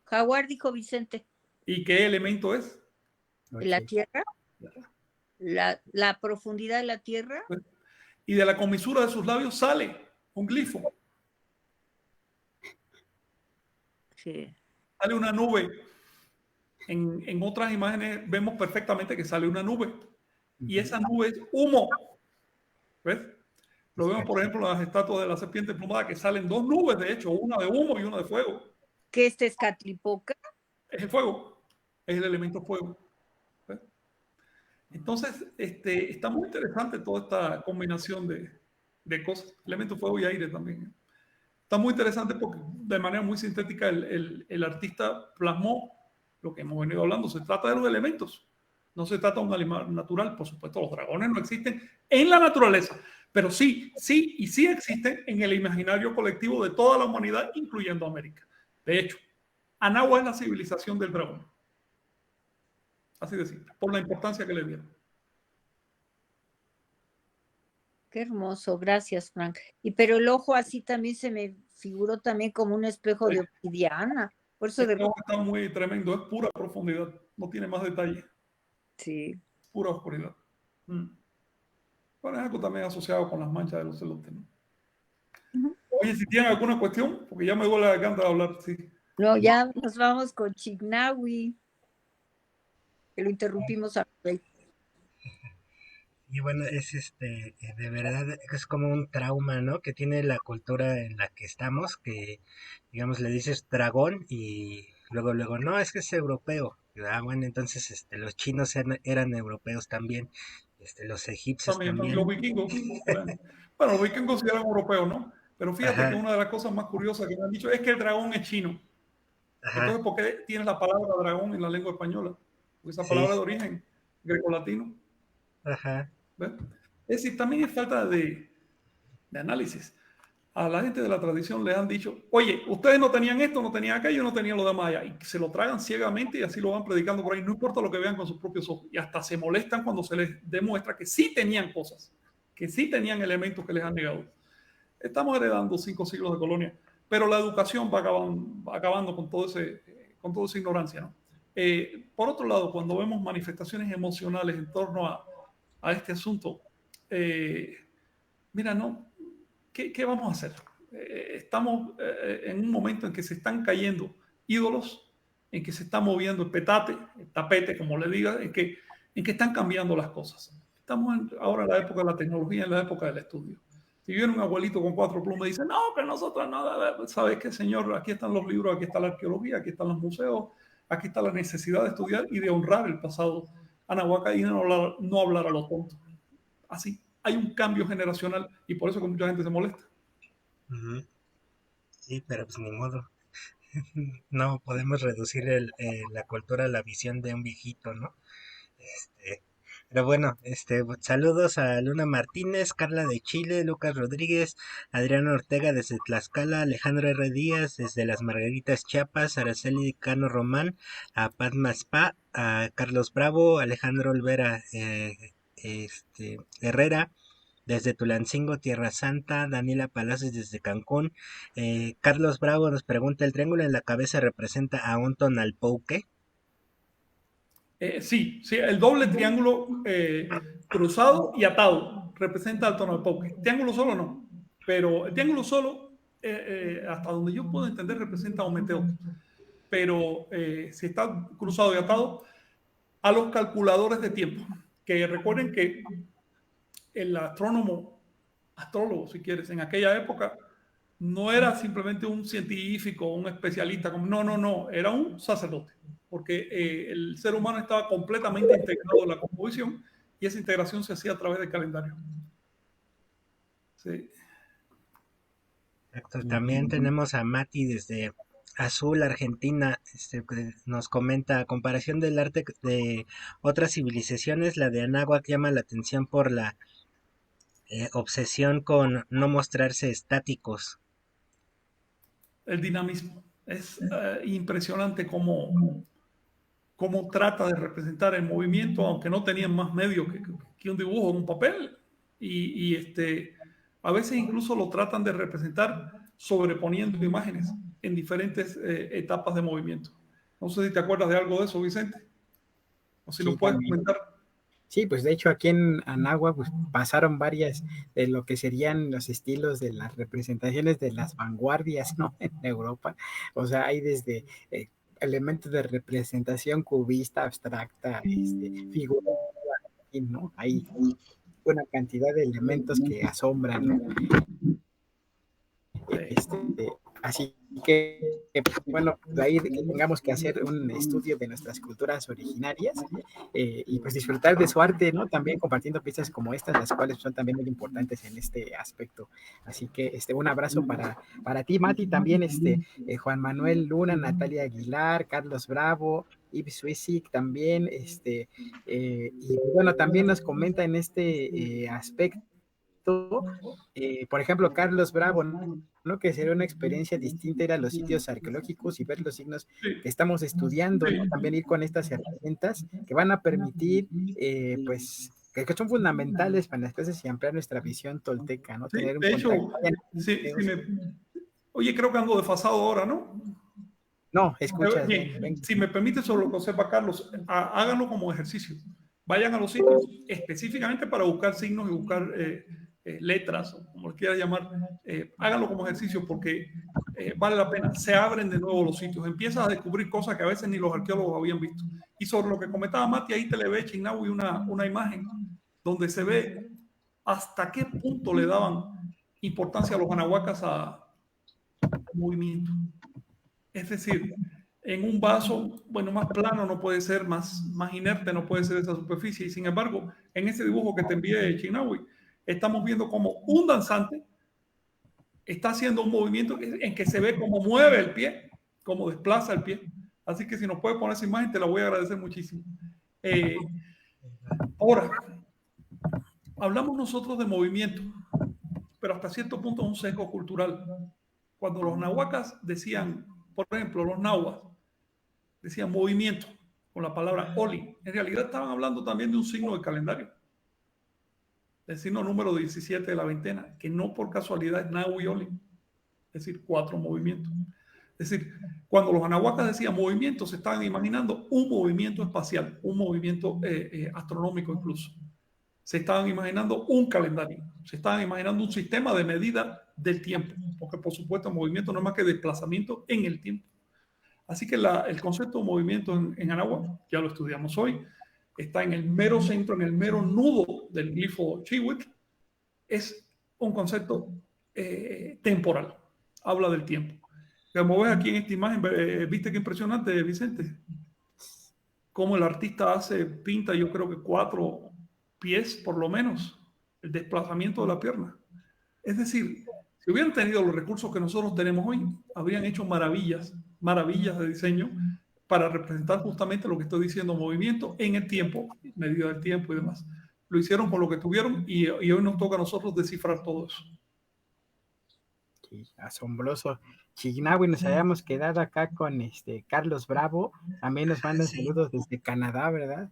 Jaguar, dijo Vicente. ¿Y qué elemento es? La tierra. La profundidad de la tierra. Y de la comisura de sus labios sale un glifo. Sí. Sale una nube. En otras imágenes vemos perfectamente que sale una nube y esa nube es humo. ¿Ves? Lo vemos, por ejemplo, en las estatuas de la serpiente plumada, que salen dos nubes, de hecho, una de humo y una de fuego. ¿Qué es Tezcatlipoca? Es el fuego, es el elemento fuego. ¿Ves? Entonces, está muy interesante toda esta combinación de cosas, elemento fuego y aire también. Está muy interesante porque de manera muy sintética el artista plasmó lo que hemos venido hablando. Se trata de los elementos. No se trata de un animal natural. Por supuesto, los dragones no existen en la naturaleza, pero sí existen en el imaginario colectivo de toda la humanidad, incluyendo América. De hecho, Anáhuac es la civilización del dragón. Así de simple, por la importancia que le dieron. Qué hermoso, gracias, Frank. Pero el ojo así también se me figuró también como un espejo de obsidiana. Por eso Este ojo está muy tremendo, es pura profundidad, no tiene más detalle. Sí. Pura oscuridad. Bueno, es algo también asociado con las manchas de los celotes, ¿no? Oye, si tienen alguna cuestión, porque ya me duele la garganta de hablar, sí. No, ya nos vamos con Chignahui, que lo interrumpimos a Rey. Y bueno, de verdad, es como un trauma, ¿no? Que tiene la cultura en la que estamos, que, digamos, le dices dragón y luego, no, es que es europeo. Bueno, entonces, los chinos eran europeos también, los egipcios También también. los vikingos. Bueno, los vikingos sí eran europeos, ¿no? Pero fíjate que Ajá, una de las cosas más curiosas que me han dicho es que el dragón es chino. ajá, Entonces, ¿por qué tienes la palabra dragón en la lengua española? Porque esa sí, palabra es de origen grecolatino. ajá, ¿Ves? Es decir, también es falta de análisis. A la gente de la tradición les han dicho, oye, ustedes no tenían esto, no tenían aquello, no tenían lo demás allá. Y se lo tragan ciegamente y así lo van predicando por ahí. No importa lo que vean con sus propios ojos. Y hasta se molestan cuando se les demuestra que sí tenían cosas, que sí tenían elementos que les han negado. Estamos heredando 5 siglos de colonia, pero la educación va acabando con, con toda esa ignorancia, ¿no? Por otro lado, cuando vemos manifestaciones emocionales en torno a este asunto, mira, no, ¿qué vamos a hacer? Estamos en un momento en que se están cayendo ídolos, en que se está moviendo el petate, el tapete, como le diga, en que están cambiando las cosas. Estamos ahora en la época de la tecnología, en la época del estudio. Si viene un abuelito con 4 plumas y dice, no, que nosotros nada, ¿sabes qué, señor? Aquí están los libros, aquí está la arqueología, aquí están los museos, aquí está la necesidad de estudiar y de honrar el pasado anahuaca y no hablar a lo tonto. Así, hay un cambio generacional y por eso que mucha gente se molesta. sí, pero pues ni modo. No podemos reducir la cultura a la visión de un viejito, ¿no? Este, pero bueno, saludos a Luna Martínez, Carla de Chile, Lucas Rodríguez, Adriano Ortega desde Tlaxcala, Alejandro R. Díaz desde Las Margaritas, Chiapas, Araceli Cano Román, a Padma Spa, a Carlos Bravo, Alejandro Olvera Herrera desde Tulancingo, Tierra Santa, Daniela Palacios desde Cancún, Carlos Bravo nos pregunta, ¿el triángulo en la cabeza representa a un tonalpouque? Sí, el doble triángulo cruzado y atado representa al tonalpouque. Triángulo solo no, pero el triángulo solo, hasta donde yo puedo entender, representa a Ometeotl. Pero si está cruzado y atado, a los calculadores de tiempo. Que recuerden que el astrólogo, si quieres, en aquella época, no era simplemente un científico, un especialista, no, era un sacerdote, porque el ser humano estaba completamente integrado en la cosmovisión y esa integración se hacía a través del calendario. Sí. También tenemos a Mati desde Azul, Argentina, que nos comenta, a comparación del arte de otras civilizaciones, la de Anáhuac llama la atención por la obsesión con no mostrarse estáticos. El dinamismo. Es impresionante cómo trata de representar el movimiento, aunque no tenían más medios que un dibujo en un papel. Y a veces incluso lo tratan de representar sobreponiendo imágenes en diferentes etapas de movimiento. No sé si te acuerdas de algo de eso, Vicente, o si Sí, lo puedes también. comentar. Sí, pues de hecho aquí en Anáhuac pues, pasaron varias de lo que serían los estilos de las representaciones de las vanguardias, ¿no? En Europa. O sea, hay desde elementos de representación cubista, abstracta, figura, ¿no? Hay una cantidad de elementos que asombran, ¿no? Así que, bueno, de ahí que tengamos que hacer un estudio de nuestras culturas originarias y pues disfrutar de su arte, ¿no? También compartiendo piezas como estas, las cuales son también muy importantes en este aspecto. Así que un abrazo para ti, Mati, también Juan Manuel Luna, Natalia Aguilar, Carlos Bravo, Yves Suisic también, y bueno, también nos comenta en este aspecto, por ejemplo, Carlos Bravo, ¿no? Que sería una experiencia distinta ir a los sitios arqueológicos y ver los signos que estamos estudiando, ¿no? También ir con estas herramientas que van a permitir, pues, que son fundamentales para las clases y ampliar nuestra visión tolteca, ¿no? Sí, tener un de hecho, contacto. Oye, creo que ando desfasado ahora, ¿no? No, escucha. Si me permite, sobre lo que sepa Carlos, háganlo como ejercicio. Vayan a los sitios específicamente para buscar signos y buscar letras, o como le quieras llamar. Háganlo como ejercicio porque vale la pena. Se abren de nuevo los sitios. Empiezas a descubrir cosas que a veces ni los arqueólogos habían visto. Y sobre lo que comentaba Mati, ahí te le ve Chignahui una imagen donde se ve hasta qué punto le daban importancia a los anahuacas al movimiento. Es decir, en un vaso, bueno, más plano no puede ser, más inerte no puede ser esa superficie. Y sin embargo, en ese dibujo que te envié, Chignahui, estamos viendo como un danzante está haciendo un movimiento en que se ve cómo mueve el pie, cómo desplaza el pie. Así que si nos puedes poner esa imagen, te la voy a agradecer muchísimo. Ahora, hablamos nosotros de movimiento, pero hasta cierto punto es un sesgo cultural. Cuando los nahuacas decían, por ejemplo, los nahuas decían movimiento con la palabra oli, en realidad estaban hablando también de un signo de calendario, el signo número 17 de la veintena, que no por casualidad es Nahu y Oli, es decir, 4 movimientos. Es decir, cuando los anahuacas decían movimiento, se estaban imaginando un movimiento espacial, un movimiento astronómico incluso. Se estaban imaginando un calendario, se estaban imaginando un sistema de medida del tiempo, porque por supuesto el movimiento no es más que desplazamiento en el tiempo. Así que el concepto de movimiento en Anáhuac, ya lo estudiamos hoy, está en el mero centro, en el mero nudo del glifo Chihuitl. Es un concepto temporal, habla del tiempo. Como ves aquí en esta imagen, ¿viste qué impresionante, Vicente? Cómo el artista pinta, yo creo que 4 pies por lo menos, el desplazamiento de la pierna. Es decir, si hubieran tenido los recursos que nosotros tenemos hoy, habrían hecho maravillas de diseño para representar justamente lo que estoy diciendo, movimiento en el tiempo, medida del tiempo y demás. Lo hicieron con lo que tuvieron y hoy nos toca a nosotros descifrar todo eso. Sí, asombroso. Chignahui, nos habíamos quedado acá con Carlos Bravo, también nos mandan saludos desde Canadá, ¿verdad?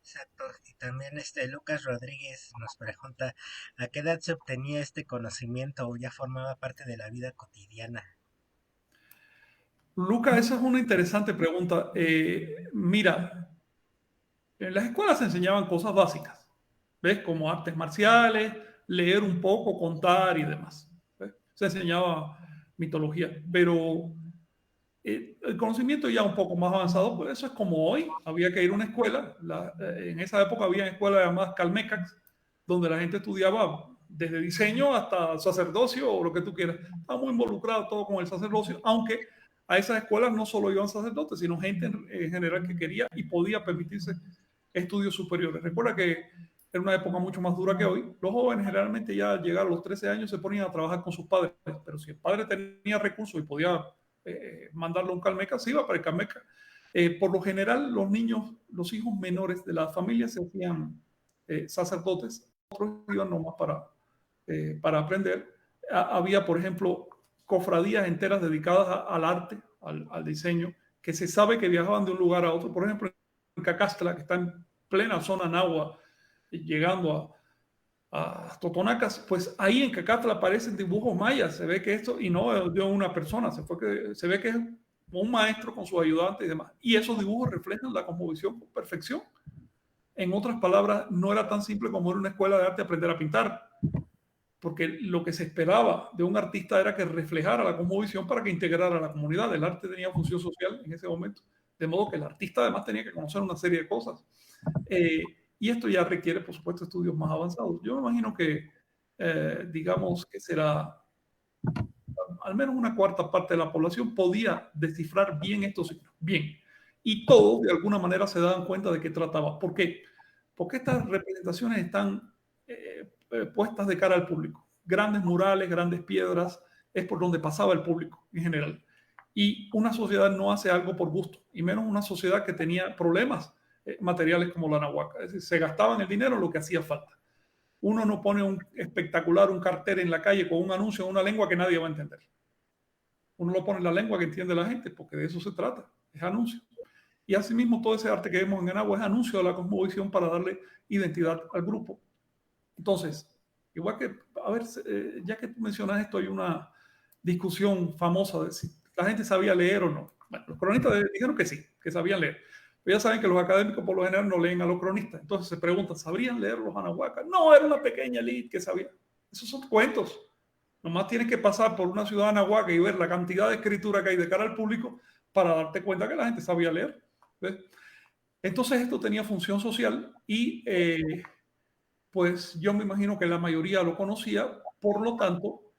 Exacto, y también Lucas Rodríguez nos pregunta, ¿a qué edad se obtenía este conocimiento o ya formaba parte de la vida cotidiana? Lucas, esa es una interesante pregunta. Mira, en las escuelas se enseñaban cosas básicas, ¿ves? Como artes marciales, leer un poco, contar y demás. ¿Ves? Se enseñaba mitología, pero el conocimiento ya un poco más avanzado, pues eso es como hoy. Había que ir a una escuela. En esa época había escuelas llamadas calmecas, donde la gente estudiaba desde diseño hasta sacerdocio o lo que tú quieras. Estaba muy involucrado todo con el sacerdocio, aunque a esas escuelas no solo iban sacerdotes, sino gente en general que quería y podía permitirse estudios superiores. Recuerda que era una época mucho más dura que hoy. Los jóvenes generalmente ya llegar a los 13 años se ponían a trabajar con sus padres, pero si el padre tenía recursos y podía mandarlo a un calmeca, se iba para el calmeca. Por lo general, los niños, los hijos menores de la familia se hacían sacerdotes, otros iban nomás para aprender. Había, por ejemplo, cofradías enteras dedicadas al arte, al diseño, que se sabe que viajaban de un lugar a otro. Por ejemplo, en Cacastla, que está en plena zona nahua, llegando a Totonacas, pues ahí en Cacatla aparecen dibujos mayas, se ve que esto, y no de una persona, se ve que es un maestro con su ayudante y demás, y esos dibujos reflejan la cosmovisión con perfección. En otras palabras, no era tan simple como en una escuela de arte aprender a pintar. porque lo que se esperaba de un artista era que reflejara la cosmovisión para que integrara a la comunidad. El arte tenía función social en ese momento, de modo que el artista además tenía que conocer una serie de cosas. Y esto ya requiere, por supuesto, estudios más avanzados. Yo me imagino que, digamos, que será al menos una cuarta parte de la población podía descifrar bien estos signos, bien. Y todos, de alguna manera, se daban cuenta de qué trataba. ¿Por qué? Porque estas representaciones están puestas de cara al público. Grandes murales, grandes piedras, es por donde pasaba el público en general. Y una sociedad no hace algo por gusto, y menos una sociedad que tenía problemas materiales como la Nahuaca. Es decir, se gastaban el dinero en lo que hacía falta. Uno no pone un espectacular, un cartel en la calle con un anuncio en una lengua que nadie va a entender. Uno lo pone en la lengua que entiende la gente, porque de eso se trata, es anuncio. Y asimismo todo ese arte que vemos en Anagua es anuncio de la cosmovisión para darle identidad al grupo. Entonces, igual que, a ver, ya que tú mencionas esto, hay una discusión famosa de si la gente sabía leer o no. Bueno, los cronistas dijeron que sí, que sabían leer. Pero ya saben que los académicos por lo general no leen a los cronistas. Entonces se preguntan, ¿sabrían leer los anahuacas? No, era una pequeña elite que sabía. Esos son cuentos. Nomás tienes que pasar por una ciudad anahuaca y ver la cantidad de escritura que hay de cara al público para darte cuenta que la gente sabía leer. ¿Ves? Entonces esto tenía función social y pues yo me imagino que la mayoría lo conocía, por lo tanto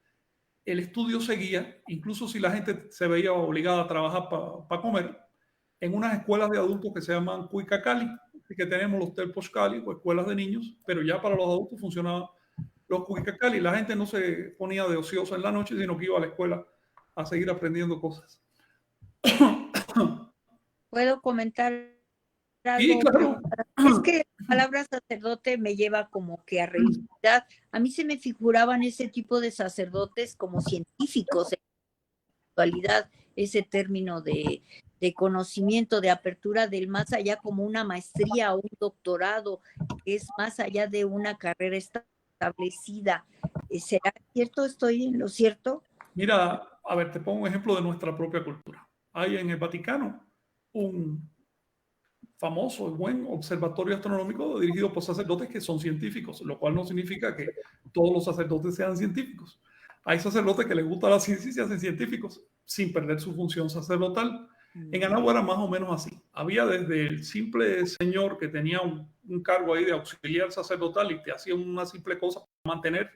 el estudio seguía, incluso si la gente se veía obligada a trabajar para comer, en unas escuelas de adultos que se llaman Cuicacali, que tenemos los Telposcali o escuelas de niños, pero ya para los adultos funcionaban los Cuicacali. La gente no se ponía de ociosa en la noche, sino que iba a la escuela a seguir aprendiendo cosas. ¿Puedo comentar Sí, algo? claro. Es que la palabra sacerdote me lleva como que a religiosidad. A mí se me figuraban ese tipo de sacerdotes como científicos en la actualidad, ese término de conocimiento, de apertura del más allá, como una maestría o un doctorado, que es más allá de una carrera establecida. ¿Será cierto? ¿Estoy en lo cierto? Mira, a ver, te pongo un ejemplo de nuestra propia cultura. Hay en el Vaticano un famoso y buen observatorio astronómico dirigido por sacerdotes que son científicos, lo cual no significa que todos los sacerdotes sean científicos. Hay sacerdotes que les gusta la ciencia y se hacen científicos sin perder su función sacerdotal. En Anagua era más o menos así. Había desde el simple señor que tenía un cargo ahí de auxiliar sacerdotal y te hacía una simple cosa para mantener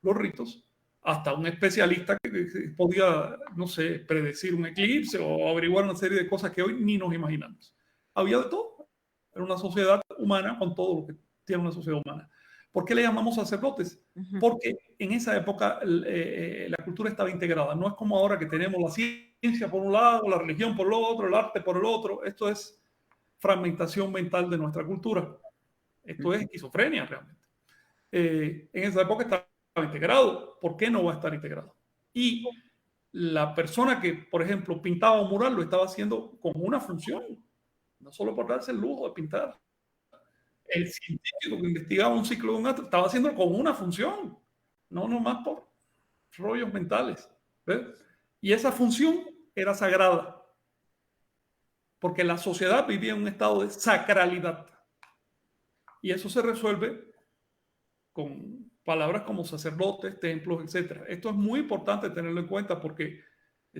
los ritos, hasta un especialista que podía, no sé, predecir un eclipse o averiguar una serie de cosas que hoy ni nos imaginamos. Había de todo. Era una sociedad humana con todo lo que tiene una sociedad humana. ¿Por qué le llamamos sacerdotes? Porque en esa época la cultura estaba integrada. No es como ahora que tenemos la ciencia por un lado, la religión por el otro, el arte por el otro. Esto es fragmentación mental de nuestra cultura. Esto es esquizofrenia realmente. En esa época estaba integrado. ¿Por qué no va a estar integrado? Y la persona que, por ejemplo, pintaba un mural lo estaba haciendo con una función, no solo por darse el lujo de pintar. El científico que investigaba un ciclo de un átomo estaba haciendo con una función, no nomás por rollos mentales. ¿Ves? Y esa función era sagrada, porque la sociedad vivía en un estado de sacralidad. Y eso se resuelve con palabras como sacerdotes, templos, etc. Esto es muy importante tenerlo en cuenta porque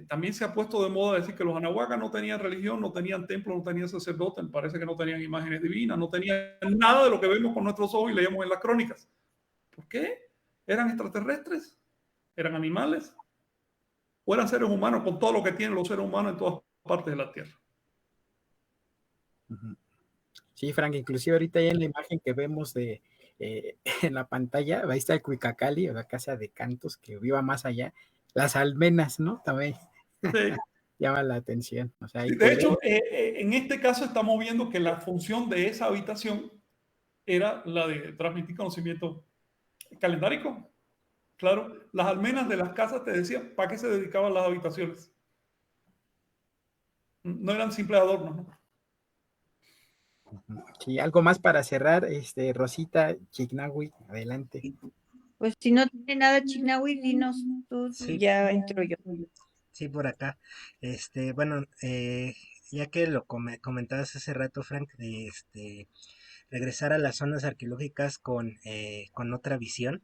también se ha puesto de moda decir que los anahuacas no tenían religión, no tenían templos, no tenían sacerdotes, me parece que no tenían imágenes divinas, no tenían nada de lo que vemos con nuestros ojos y leemos en las crónicas. ¿Por qué? ¿Eran extraterrestres? ¿Eran animales? ¿O eran seres humanos con todo lo que tienen los seres humanos en todas partes de la Tierra? Sí, Frank, inclusive ahorita ya en la imagen que vemos en la pantalla, ahí está el Cuicacali, la casa de cantos que viva más allá, las almenas, ¿no? También Sí. llama la atención. O sea, De hecho, en este caso estamos viendo que la función de esa habitación era la de transmitir conocimiento calendárico. Claro, las almenas de las casas te decían para qué se dedicaban las habitaciones. No eran simples adornos, ¿no? sí, algo más para cerrar, Rosita Chignahui, adelante. Pues si no tiene nada Chignahui, dinos tú, Sí, ya entro yo. sí, por acá. Bueno, ya que lo comentabas hace rato, Frank, de regresar a las zonas arqueológicas con otra visión.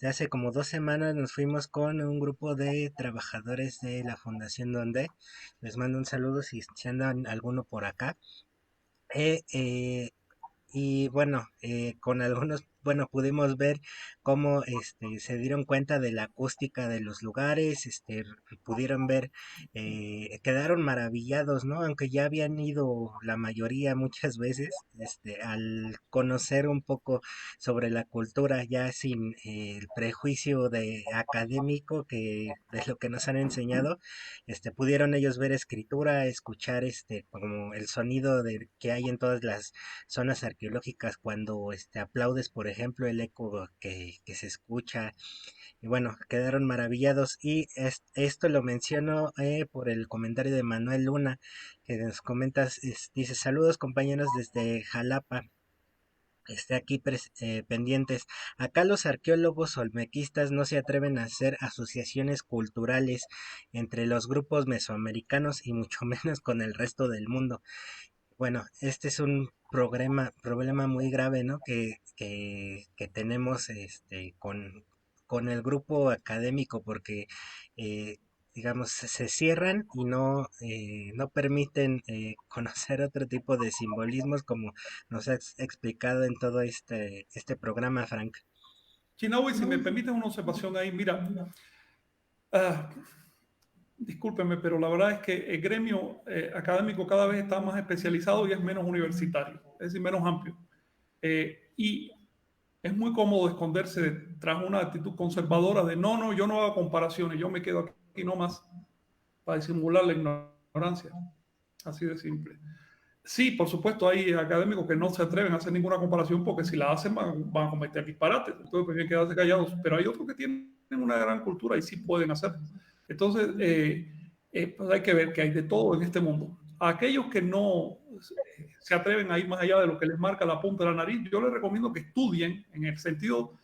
Hace como 2 semanas nos fuimos con un grupo de trabajadores de la Fundación Donde. Les mando un saludo si andan alguno por acá. Eh, eh, y bueno, con algunos, bueno, pudimos ver cómo se dieron cuenta de la acústica de los lugares, pudieron ver, quedaron maravillados, ¿no? Aunque ya habían ido la mayoría muchas veces, al conocer un poco sobre la cultura, ya sin el prejuicio de académico que de lo que nos han enseñado, pudieron ellos ver escritura, escuchar como el sonido que hay en todas las zonas arqueológicas cuando aplaudes, por ejemplo, el eco que se escucha. Y bueno, quedaron maravillados. Y esto lo menciono por el comentario de Manuel Luna, que nos comentas, dice, saludos compañeros desde Jalapa. Aquí pendientes. Acá los arqueólogos olmequistas no se atreven a hacer asociaciones culturales entre los grupos mesoamericanos y mucho menos con el resto del mundo. Bueno, este es un problema muy grave, ¿no? Que tenemos con el grupo académico, porque, eh, digamos, se cierran y no permiten conocer otro tipo de simbolismos como nos has explicado en todo este programa, Frank. Chinawi, si me permites una observación ahí, mira, ah, discúlpeme, pero la verdad es que el gremio académico cada vez está más especializado y es menos universitario, es decir, menos amplio. Y es muy cómodo esconderse tras una actitud conservadora de no, yo no hago comparaciones, yo me quedo aquí nomás para disimular la ignorancia. Así de simple. Sí, por supuesto, hay académicos que no se atreven a hacer ninguna comparación porque si la hacen van a cometer disparates, entonces prefieren quedarse callados, pero hay otros que tienen una gran cultura y sí pueden hacerlo. Entonces, pues hay que ver que hay de todo en este mundo. A aquellos que no se atreven a ir más allá de lo que les marca la punta de la nariz, yo les recomiendo que estudien en el sentido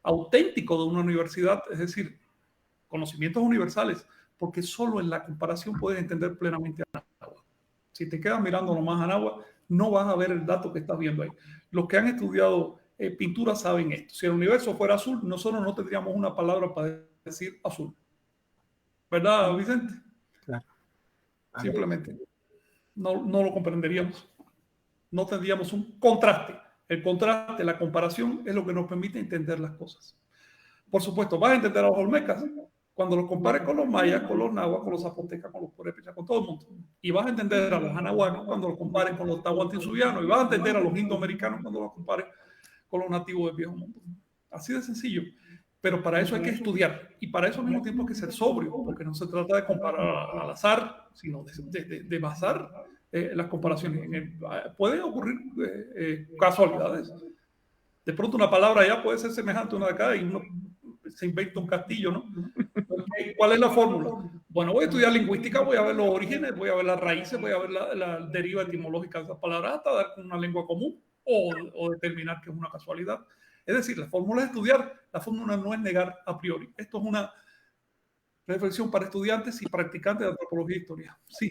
auténtico de una universidad, es decir, conocimientos universales, porque solo en la comparación puedes entender plenamente a Anáhuac. Si te quedas mirando nomás a Anáhuac, no vas a ver el dato que estás viendo ahí. Los que han estudiado pintura saben esto. Si el universo fuera azul, nosotros no tendríamos una palabra para decir azul. ¿Verdad, Vicente? Claro. Simplemente no lo comprenderíamos. No tendríamos un contraste. El contraste, la comparación es lo que nos permite entender las cosas. Por supuesto, vas a entender a los olmecas cuando los compares con los mayas, con los nahuas, con los zapotecas, con los purépechas, con todo el mundo. Y vas a entender a los anahuacos cuando los compares con los tahuantinsuyanos. Y vas a entender a los indoamericanos cuando los compares con los nativos del viejo mundo. Así de sencillo. Pero para eso hay que estudiar. Y para eso al mismo tiempo hay que ser sobrio, porque no se trata de comparar al azar, sino de basar las comparaciones. Pueden ocurrir casualidades. De pronto una palabra ya puede ser semejante a una de acá y uno se inventa un castillo, ¿no? ¿Cuál es la fórmula? Bueno, voy a estudiar lingüística, voy a ver los orígenes, voy a ver las raíces, voy a ver la deriva etimológica de esas palabras hasta dar una lengua común o determinar que es una casualidad. Es decir, la fórmula es estudiar, la fórmula no es negar a priori. Esto es una reflexión para estudiantes y practicantes de antropología e historia. Sí.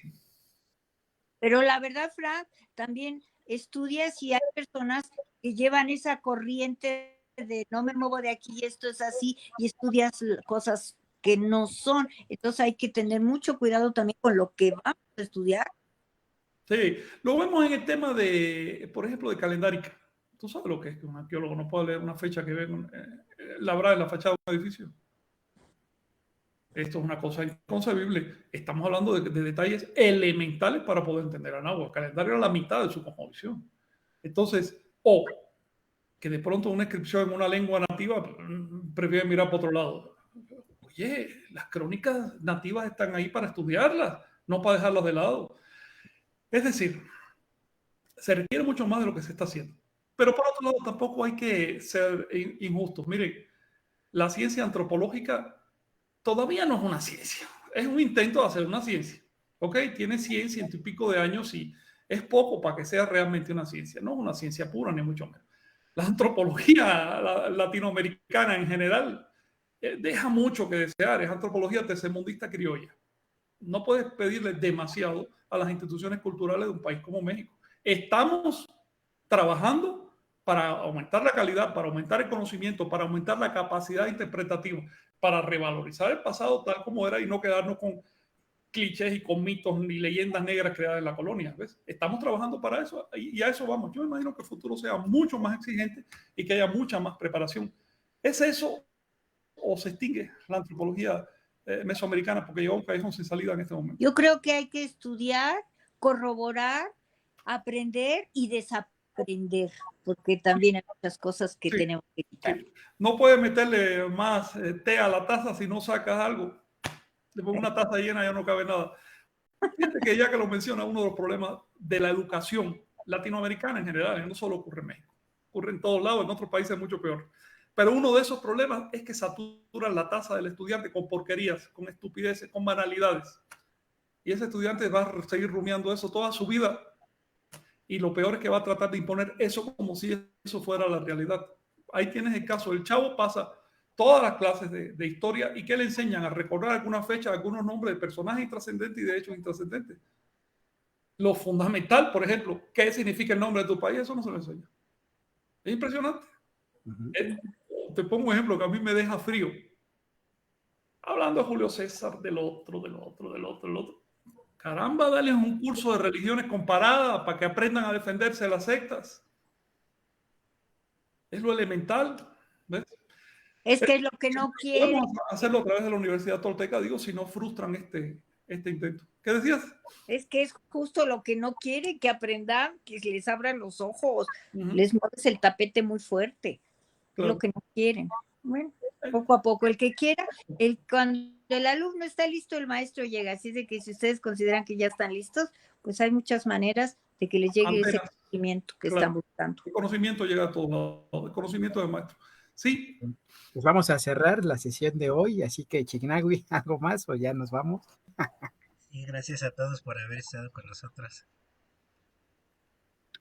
Pero la verdad, Frank, también estudia si hay personas que llevan esa corriente de no me muevo de aquí y esto es así, y estudias cosas que no son. Entonces hay que tener mucho cuidado también con lo que vamos a estudiar. Sí, lo vemos en el tema de, por ejemplo, de calendárica. ¿Tú sabes lo que es que un arqueólogo no puede leer una fecha que ve labrada en la fachada de un edificio? Esto es una cosa inconcebible. Estamos hablando de detalles elementales para poder entender a Anáhuac. El calendario era la mitad de su cosmovisión. Entonces, o que de pronto una inscripción en una lengua nativa prefiere mirar por otro lado. Oye, las crónicas nativas están ahí para estudiarlas, no para dejarlas de lado. Es decir, se requiere mucho más de lo que se está haciendo. Pero por otro lado, tampoco hay que ser injustos. Miren, la ciencia antropológica todavía no es una ciencia. Es un intento de hacer una ciencia. ¿Ok? Tiene 100, 100 y pico de años y es poco para que sea realmente una ciencia. No es una ciencia pura, ni mucho menos. La antropología latinoamericana en general deja mucho que desear. Es antropología tercermundista criolla. No puedes pedirle demasiado a las instituciones culturales de un país como México. Estamos trabajando para aumentar la calidad, para aumentar el conocimiento, para aumentar la capacidad interpretativa, para revalorizar el pasado tal como era y no quedarnos con clichés y con mitos ni leyendas negras creadas en la colonia. ¿Ves? Estamos trabajando para eso y a eso vamos. Yo me imagino que el futuro sea mucho más exigente y que haya mucha más preparación. ¿Es eso o se extingue la antropología mesoamericana porque llega a un callejón sin salida en este momento? Yo creo que hay que estudiar, corroborar, aprender y desaprender, porque también hay muchas cosas que tenemos que quitar. Sí. No puedes meterle más té a la taza si no sacas algo. Después una taza llena ya no cabe nada. Fíjate que ya que lo menciona, uno de los problemas de la educación latinoamericana en general, no solo ocurre en México, ocurre en todos lados, en otros países es mucho peor. Pero uno de esos problemas es que saturan la taza del estudiante con porquerías, con estupideces, con banalidades. Y ese estudiante va a seguir rumiando eso toda su vida. Y lo peor es que va a tratar de imponer eso como si eso fuera la realidad. Ahí tienes el caso. El chavo pasa todas las clases de historia y ¿qué le enseñan? A recordar algunas fechas, algunos nombres de personajes intrascendentes y de hechos intrascendentes. Lo fundamental, por ejemplo, ¿qué significa el nombre de tu país? Eso no se lo enseña. Es impresionante. Te pongo un ejemplo que a mí me deja frío. Hablando de Julio César, del otro. Caramba, dale un curso de religiones comparadas para que aprendan a defenderse de las sectas. Es lo elemental. ¿Ves? Es que es lo que no quieren. Podemos hacerlo a través de la Universidad Tolteca, digo, si no frustran este intento. ¿Qué decías? Es que es justo lo que no quieren, que aprendan, que les abran los ojos, les mueves el tapete muy fuerte. Claro. Lo que no quieren. Bueno, poco a poco, el que quiera, cuando el alumno está listo, el maestro llega. Así de que si ustedes consideran que ya están listos, pues hay muchas maneras de que les llegue ese conocimiento que están buscando. El conocimiento llega a todos lados, el conocimiento del maestro. Sí. Pues vamos a cerrar la sesión de hoy, así que Chignahui, ¿algo más o ya nos vamos? Sí, gracias a todos por haber estado con nosotros.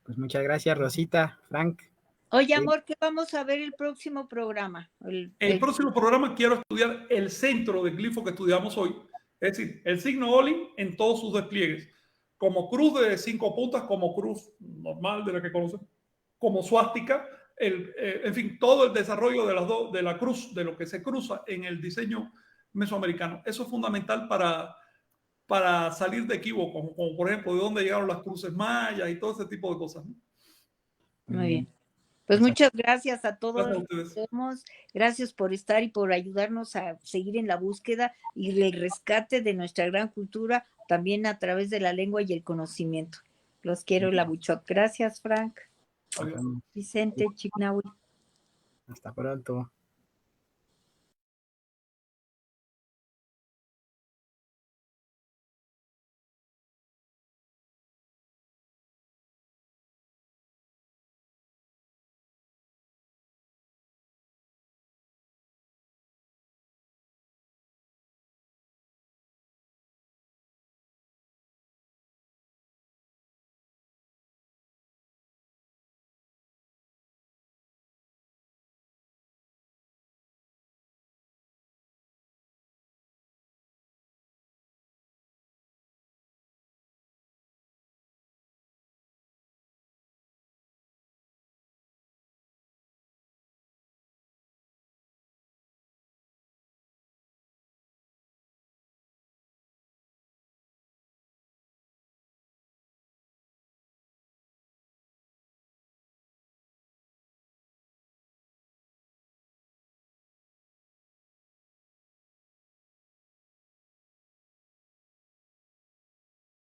Pues muchas gracias, Rosita, Frank. Oye, amor, ¿qué vamos a ver el próximo programa? El próximo programa quiero estudiar el centro del glifo que estudiamos hoy, es decir, el signo Olin en todos sus despliegues, como cruz de 5 puntas, como cruz normal de la que conocen, como suástica, en fin, todo el desarrollo de la cruz, de lo que se cruza en el diseño mesoamericano. Eso es fundamental para salir de equívocos, como por ejemplo de dónde llegaron las cruces mayas y todo ese tipo de cosas, ¿no? Muy bien. Pues muchas gracias a todos. Gracias, gracias por estar y por ayudarnos a seguir en la búsqueda y el rescate de nuestra gran cultura, también a través de la lengua y el conocimiento. Los quiero, la Buchot. Gracias, Frank. Adiós. Vicente, Chignahui. Hasta pronto.